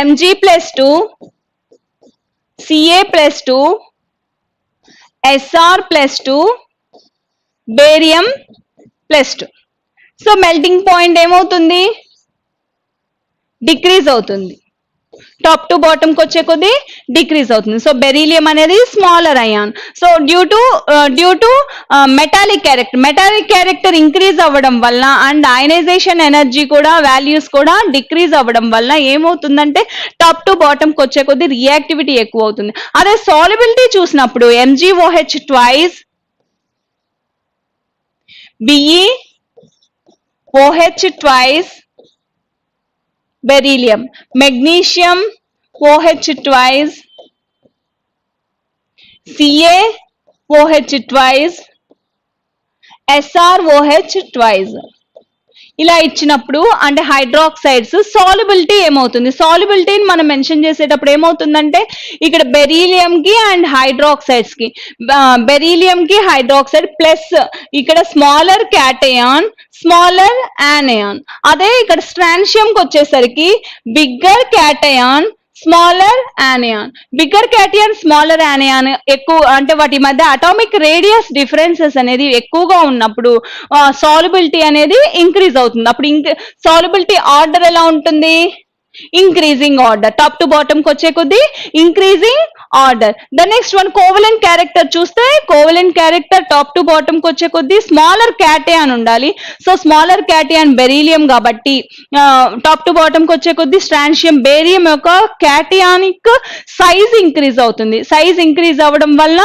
Speaker 1: Mg+2, Ca+2, Sr+2, Barium+2. So melting point ఏమవుతుంది? డిక్రీజ్ అవుతుంది. టాప్ టు బాటమ్ కి వచ్చే కొద్దీ డిక్రీజ్ అవుతుంది. సో బెరీలియం అనేది smaller ion. So due to metallic character increase అవ్వడం వల్ల అండ్ అయనైజేషన్ ఎనర్జీ కూడా వాల్యూస్ కూడా డిక్రీజ్ అవ్వడం వల్ల ఏమవుతుందంటే టాప్ టు బాటమ్ కి వచ్చే కొద్దీ రియాక్టివిటీ ఎక్కువ అవుతుంది. అదే సాల్యుబిలిటీ చూసినప్పుడు MgOH twice, BeOH twice, beryllium, magnesium OH twice, CaOH twice, SrOH twice. ఇలా ఇచ్చినప్పుడు అంటే హైడ్రాక్సైడ్స్ సాల్యుబిలిటీ ఏమవుతుంది, సాల్యుబిలిటీని మనం మెన్షన్ చేసేటప్పుడు ఏమవుతుందంటే ఇక్కడ బెరీలియం కి అండ్ హైడ్రాక్సైడ్స్ కి, బెరీలియం కి హైడ్రాక్సైడ్ ప్లస్ ఇక్కడ స్మాలర్ క్యాటయాన్ స్మాలర్ యానయాన్, అదే ఇక్కడ స్ట్రాన్షియం కి వచ్చేసరికి bigger cation smaller anion, bigger cation smaller anion ఎక్కువ అంటే వాటి మధ్య అటామిక్ రేడియస్ డిఫరెన్సెస్ అనేది ఎక్కువగా ఉన్నప్పుడు సాల్యుబిలిటీ అనేది ఇంక్రీజ్ అవుతుంది. అప్పుడు సాల్యుబిలిటీ ఆర్డర్ ఎలా ఉంటుంది, increasing order, top to bottom కి వచ్చే కొద్దీ increasing order. The next one covalent character చూస్తే covalent character top to bottom కి వచ్చే కొద్దీ స్మాలర్ క్యాటయాన్ ఉండాలి. సో స్మాలర్ క్యాటయాన్ బెరీలియం కాబట్టి టాప్ టు బాటమ్ కి వచ్చే కొద్దీ స్ట్రాన్షియం బేరియం యొక్క క్యాటయానిక్ సైజ్ ఇంక్రీజ్ అవుతుంది. సైజ్ ఇంక్రీజ్ అవ్వడం వల్ల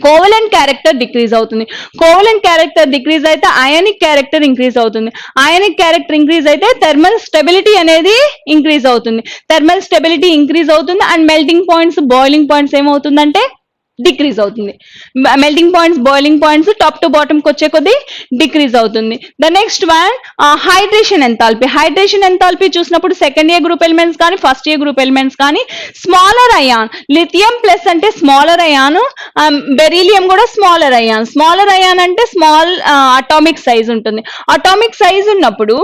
Speaker 1: కోవలెంట్ క్యారెక్టర్ డిక్రీజ్ అవుతుంది. కోవలెంట్ క్యారెక్టర్ డిక్రీజ్ అయితే అయానిక్ క్యారెక్టర్ ఇంక్రీజ్ అవుతుంది. అయానిక్ క్యారెక్టర్ ఇంక్రీజ్ అయితే థర్మల్ స్టెబిలిటీ అనేది ఇంక్రీజ్ అవుతుంది. థర్మల్ స్టెబిలిటీ ఇంక్రీజ్ అవుతుంది and melting points boiling points ఏమవుతుందంటే డిక్రీజ్ అవుతుంది. Melting points boiling points top to bottom కి వచ్చే కొద్దీ డిక్రీజ్ అవుతుంది. The next one hydration enthalpy. Hydration enthalpy చూసినప్పుడు సెకండ్ ఇయర్ గ్రూప్ ఎలిమెంట్స్ కానీ ఫస్ట్ ఇయర్ గ్రూప్ ఎలిమెంట్స్ కానీ స్మాలర్ అయాన్, లిథియం ప్లస్ అంటే స్మాలర్ అయాన్, బెరీలియం కూడా స్మాలర్ అయాన్. స్మాలర్ అయాన్ అంటే స్మాల్ అటామిక్ సైజ్ ఉంటుంది. అటామిక్ సైజ్ ఉన్నప్పుడు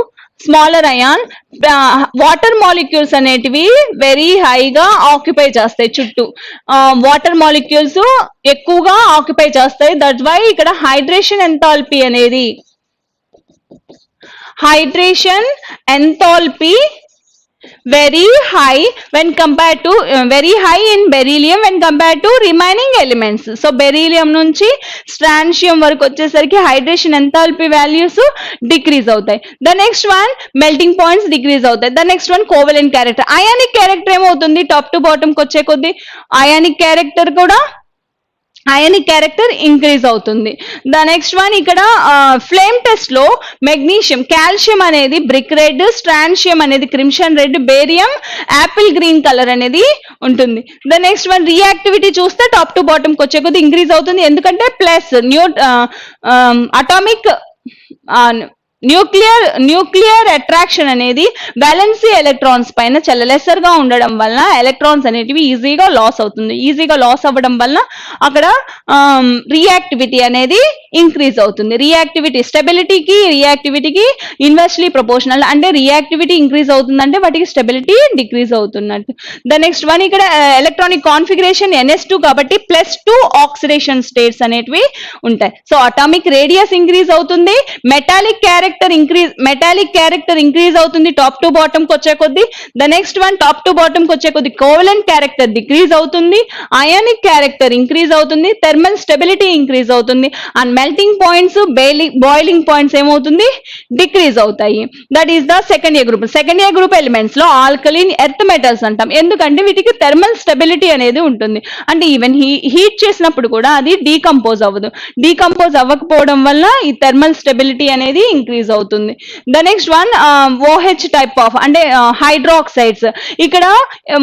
Speaker 1: స్మాలర్ అయాన్ వాటర్ మాలిక్యూల్స్ అనేటివి వెరీ హైగా ఆక్యుపై చేస్తాయి, చుట్టూ వాటర్ మాలిక్యూల్స్ ఎక్కువగా ఆక్యుపై చేస్తాయి. దట్ వై ఇక్కడ హైడ్రేషన్ ఎంథాల్పీ అనేది, hydration enthalpy very high when compared to very high in beryllium when compared to remaining elements. So beryllium నుంచి strontium వరకు వచ్చేసరికి hydration enthalpy values decrease అవుతాయి. The next one melting points decrease అవుతాయి. The next one covalent character. Ionic character ఏమవుతుంది, top to bottom కి వచ్చే కొద్దీ ionic character కూడా అయానిక్ క్యారెక్టర్ ఇంక్రీజ్ అవుతుంది. ద నెక్స్ట్ వన్ ఇక్కడ ఫ్లేమ్ టెస్ట్ లో మెగ్నీషియం, కాల్షియం అనేది బ్రిక్ రెడ్, స్ట్రాన్షియం అనేది crimson red, barium Apple green colour అనేది ఉంటుంది. ద నెక్స్ట్ వన్ రియాక్టివిటీ చూస్తే టాప్ టు బాటమ్ కి వచ్చే కొద్ది ఇంక్రీజ్ అవుతుంది. ఎందుకంటే ప్లస్ అటామిక్ న్యూక్లియర్ అట్రాక్షన్ అనేది వ్యాలెన్సీ ఎలక్ట్రాన్స్ పైన చాలా లెసర్ గా ఉండడం వల్ల ఎలక్ట్రాన్స్ అనేటివి ఈజీగా లాస్ అవుతుంది. ఈజీగా లాస్ అవ్వడం వల్ల అక్కడ రియాక్టివిటీ అనేది ఇంక్రీజ్ అవుతుంది. రియాక్టివిటీ స్టెబిలిటీకి రియాక్టివిటీకి ఇన్వర్స్లీ ప్రపోర్షనల్, అంటే రియాక్టివిటీ ఇంక్రీజ్ అవుతుందంటే వాటికి స్టెబిలిటీ డిక్రీజ్ అవుతున్నట్టు. ద నెక్స్ట్ వన్ ఇక్కడ ఎలక్ట్రానిక్ కాన్ఫిగరేషన్ NS2 కాబట్టి +2 ఆక్సిడేషన్ స్టేట్స్ అనేటివి ఉంటాయి. సో అటామిక్ రేడియస్ ఇంక్రీజ్ అవుతుంది, మెటాలిక్ క్యారెక్టర్ ఇంక్రీజ్ అవుతుంది టాప్ టు బాటమ్ కి వచ్చే కొద్దీ. The next one top to bottom కి వచ్చే కొద్దీ కోవలెంట్ క్యారెక్టర్ డిక్రీజ్ అవుతుంది, అయానిక్ క్యారెక్టర్ ఇంక్రీజ్ అవుతుంది, థర్మల్ స్టెబిలిటీ ఇంక్రీజ్ అవుతుంది and melting points boiling points ఏమవుతుంది, డిక్రీజ్ అవుతాయి. That is the second year group. Second year group elements లో ఆల్కలిన్ ఎర్త్ మెటల్స్ అంటాం. ఎందుకంటే వీటికి థర్మల్ స్టెబిలిటీ అనేది ఉంటుంది. అంటే ఈవెన్ హీట్ చేసినప్పుడు కూడా అది డీకంపోజ్ అవ్వదు. డీకంపోజ్ అవ్వకపోవడం వల్ల ఈ థర్మల్ స్టెబిలిటీ అనేది ఇంక్రీజ్ అవుతుంది. The next one OH type of అంటే హైడ్రాక్సైడ్స్. ఇక్కడ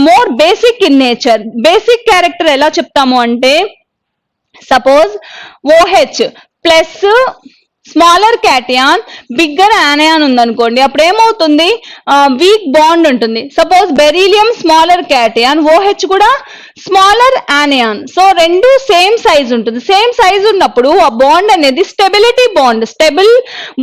Speaker 1: more basic in nature. Basic character ఎలా చెప్తాము అంటే suppose OH plus smaller cation bigger యానయాన్ ఉందనుకోండి, అప్పుడు ఏమవుతుంది, వీక్ బాండ్ ఉంటుంది. Suppose beryllium smaller cation, OH కూడా స్మాలర్ యానయాన్. సో రెండు సేమ్ సైజ్ ఉంటుంది. సేమ్ సైజ్ ఉన్నప్పుడు ఆ బాండ్ అనేది స్టెబుల్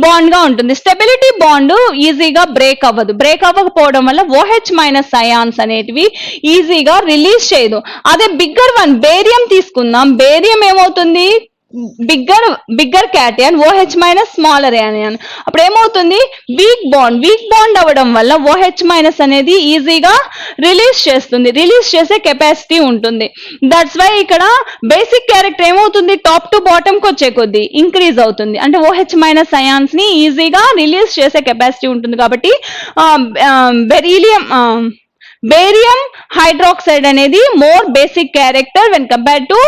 Speaker 1: బాండ్ గా ఉంటుంది. స్టెబిలిటీ బాండ్ ఈజీగా బ్రేక్ అవ్వదు. బ్రేక్ అవ్వకపోవడం వల్ల OH మైనస్ అయాన్స్ అనేటివి ఈజీగా రిలీజ్ చేయదు. అదే బిగ్గర్ వన్ బేరియం తీసుకుందాం, బేరియం ఏమవుతుంది, బిగ్గర్ క్యాటియన్, OH మైనస్ స్మాలర్ యానియన్. అప్పుడు ఏమవుతుంది, వీక్ బాండ్ అవ్వడం వల్ల OH మైనస్ అనేది ఈజీగా రిలీజ్ చేసే కెపాసిటీ ఉంటుంది. దట్స్ వై ఇక్కడ బేసిక్ క్యారెక్టర్ ఏమవుతుంది, టాప్ టు బాటమ్ కి వచ్చే కొద్దీ ఇంక్రీజ్ అవుతుంది. అంటే OH మైనస్ అయాన్స్ ని ఈజీగా రిలీజ్ చేసే కెపాసిటీ ఉంటుంది. కాబట్టి బేరియం హైడ్రాక్సైడ్ అనేది more basic character when compared to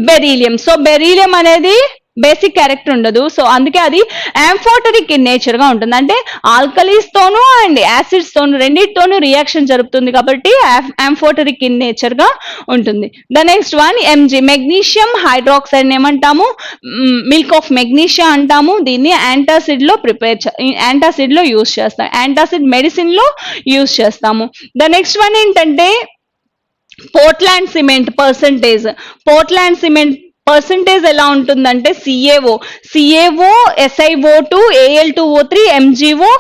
Speaker 1: beryllium. So beryllium అనేది బేసిక్ క్యారెక్టర్ ఉండదు. సో అందుకే అది యాంఫోటరిక్ ఇన్ నేచర్ గా ఉంటుంది. అంటే ఆల్కలీస్ తోనూ అండ్ యాసిడ్స్ తోనూ రెండింటితోనూ రియాక్షన్ జరుగుతుంది కాబట్టి యాంఫోటరిక్ ఇన్ నేచర్ గా ఉంటుంది. The next one MG, magnesium hydroxide ఏమంటాము, మిల్క్ ఆఫ్ మెగ్నీషియా అంటాము. దీన్ని యాంటాసిడ్ లో యాంటాసిడ్ లో యూజ్ చేస్తాం, యాంటాసిడ్ మెడిసిన్ లో యూజ్ చేస్తాము. ద నెక్స్ట్ వన్ ఏంటంటే Portland cement percentage. Portland cement percentage ఎలా ఉంటుందంటే CAO SiO2 Al2O3 MgO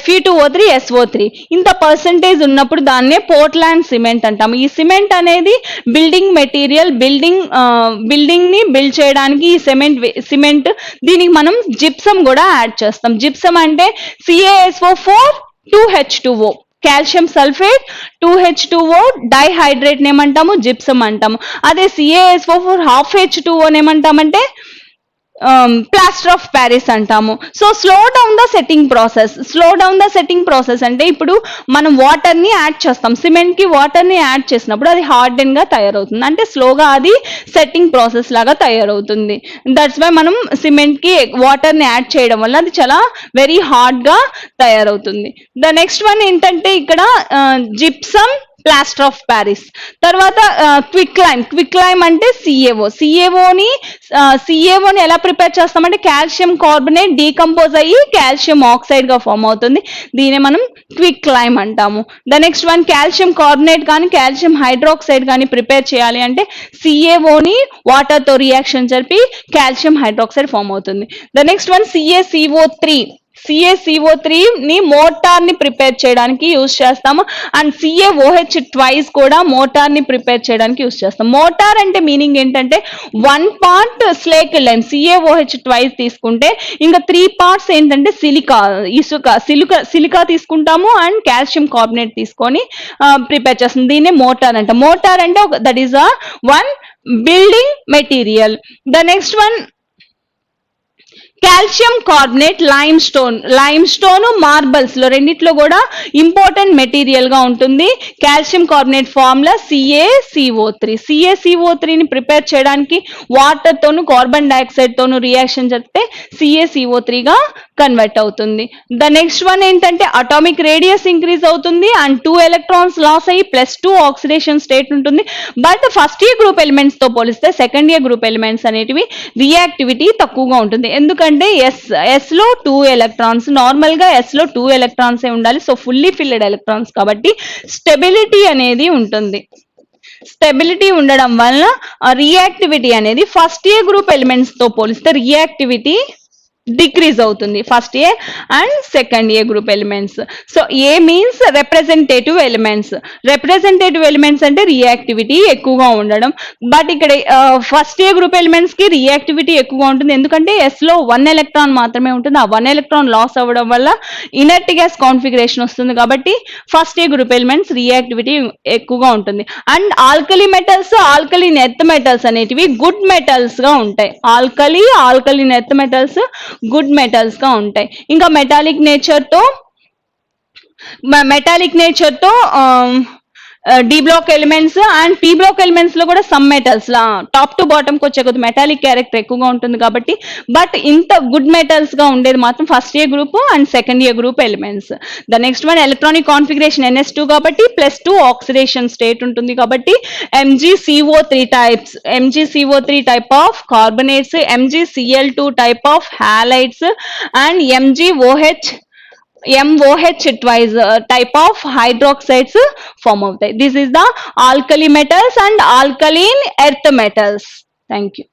Speaker 1: Fe2O3 SO3 ఇంత పర్సంటేజ్ ఉన్నప్పుడు దాన్నే పోర్ట్లాండ్ సిమెంట్ అంటాము. ఈ సిమెంట్ అనేది బిల్డింగ్ మెటీరియల్, బిల్డింగ్ ని బిల్డ్ చేయడానికి ఈ సిమెంట్ దీనికి మనం జిప్సమ్ కూడా యాడ్ చేస్తాం. జిప్సమ్ అంటే CaSO4 2H2O, calcium sulphate 2H2O dihydrate ఏమంటాము, జిప్సమ్ అంటాము. అదే CaSO4 ½ ఏమంటామంటే ప్లాస్టర్ ఆఫ్ ప్యారిస్ అంటాము. So slow down the setting process అంటే ఇప్పుడు మనం వాటర్ ని యాడ్ చేస్తాం, సిమెంట్ కి వాటర్ ని యాడ్ చేసినప్పుడు అది హార్డెన్ గా తయారవుతుంది, అంటే స్లోగా అది సెట్టింగ్ ప్రాసెస్ లాగా తయారవుతుంది. దట్స్ వై మనం సిమెంట్ కి వాటర్ ని యాడ్ చేయడం వల్ల అది చాలా వెరీ హార్డ్ గా తయారవుతుంది. ద నెక్స్ట్ వన్ ఏంటంటే ఇక్కడ జిప్సమ్, ప్లాస్టర్ ఆఫ్ ప్యారిస్. తర్వాత క్విక్ లైమ్ అంటే సిఏఓని ఎలా ప్రిపేర్ చేస్తామంటే కాల్షియం కార్బోనేట్ డీకంపోజ్ అయ్యి కాల్షియం ఆక్సైడ్ గా ఫామ్ అవుతుంది, దీనే మనం క్విక్ లైమ్ అంటాము. The next one calcium carbonate కానీ కాల్షియం హైడ్రాక్సైడ్ కానీ ప్రిపేర్ చేయాలి అంటే సిఏఓని వాటర్ తో రియాక్షన్ జరిపి కాల్షియం హైడ్రాక్సైడ్ ఫామ్ అవుతుంది. ద నెక్స్ట్ వన్ CaCO3 ని మోటార్ ని ప్రిపేర్ చేయడానికి యూజ్ చేస్తాము. అండ్ CaOH ట్వైస్ కూడా మోటార్ ని ప్రిపేర్ చేయడానికి యూజ్ చేస్తాం. మోటార్ అంటే మీనింగ్ ఏంటంటే 1 part స్లేక్ లైమ్, CaOH ట్వైస్ తీసుకుంటే ఇంకా 3 parts ఏంటంటే సిలికా తీసుకుంటాము అండ్ కాల్షియం కార్బోనేట్ తీసుకొని ప్రిపేర్ చేస్తాం, దీన్నే మోటార్ అంట. మోటార్ అంటే that is one building material. The next one calcium carbonate, lime stone marbles లో రెండిట్లో కూడా ఇంపార్టెంట్ మెటీరియల్ గా ఉంటుంది. కాల్షియం కార్బోనేట్ ఫార్ములా CaCO3 ని ప్రిపేర్ చేయడానికి వాటర్ తోను కార్బన్ డైఆక్సైడ్ తోను రియాక్షన్ జరిపితే CaCO3 గా కన్వర్ట్ అవుతుంది. ద నెక్స్ట్ వన్ ఏంటంటే అటామిక్ రేడియస్ ఇంక్రీజ్ అవుతుంది అండ్ 2 electrons లాస్ అయ్యి +2 ఆక్సిడేషన్ స్టేట్ ఉంటుంది. But first year group elements తో పోలిస్తే సెకండ్ ఇయర్ గ్రూప్ ఎలిమెంట్స్ అనేటివి రియాక్టివిటీ తక్కువగా ఉంటుంది. ఎందుకంటే ఎస్ లో 2 electrons, నార్మల్ గా ఎస్ లో 2 electrons ఉండాలి, సో ఫుల్లీ ఫిల్డ్ ఎలక్ట్రాన్స్ కాబట్టి స్టెబిలిటీ అనేది ఉంటుంది. స్టెబిలిటీ ఉండడం వల్ల రియాక్టివిటీ అనేది ఫస్ట్ ఇయర్ గ్రూప్ ఎలిమెంట్స్ తో పోలిస్తే రియాక్టివిటీ డిక్రీజ్ అవుతుంది first year and second year group elements. So A means representative elements అంటే రియాక్టివిటీ ఎక్కువగా ఉండడం. బట్ ఇక్కడ ఫస్ట్ ఇయర్ గ్రూప్ ఎలిమెంట్స్ కి రియాక్టివిటీ ఎక్కువగా ఉంటుంది, ఎందుకంటే ఎస్ లో 1 electron మాత్రమే ఉంటుంది. ఆ 1 electron లాస్ అవ్వడం వల్ల ఇనర్ట్ గ్యాస్ కాన్ఫిగరేషన్ వస్తుంది కాబట్టి first year group elements reactivity ఎక్కువగా ఉంటుంది. అండ్ ఆల్కలీన్ ఎర్త్ మెటల్స్ అనేటివి గుడ్ మెటల్స్ గా ఉంటాయి. Alkaline earth metals good metals గా ఉంటాయి. ఇంకా మెటాలిక్ నేచర్ తో D block elements and P block elements లో కూడా సమ్ మెటల్స్ లా టాప్ టు బాటమ్ కి వచ్చే కొద్ది మెటాలిక్ క్యారెక్టర్ ఎక్కువగా ఉంటుంది కాబట్టి, బట్ ఇంత గుడ్ మెటల్స్ గా ఉండేది మాత్రం first year group and second year group elements. The next one electronic configuration NS2 కాబట్టి +2 ఆక్సిడేషన్ స్టేట్ ఉంటుంది కాబట్టి MgCO3 type of carbonates, MgCl2 type of halides and MOH twice type of hydroxides form అవుతాయి. This is the alkali metals and alkaline earth metals. Thank you.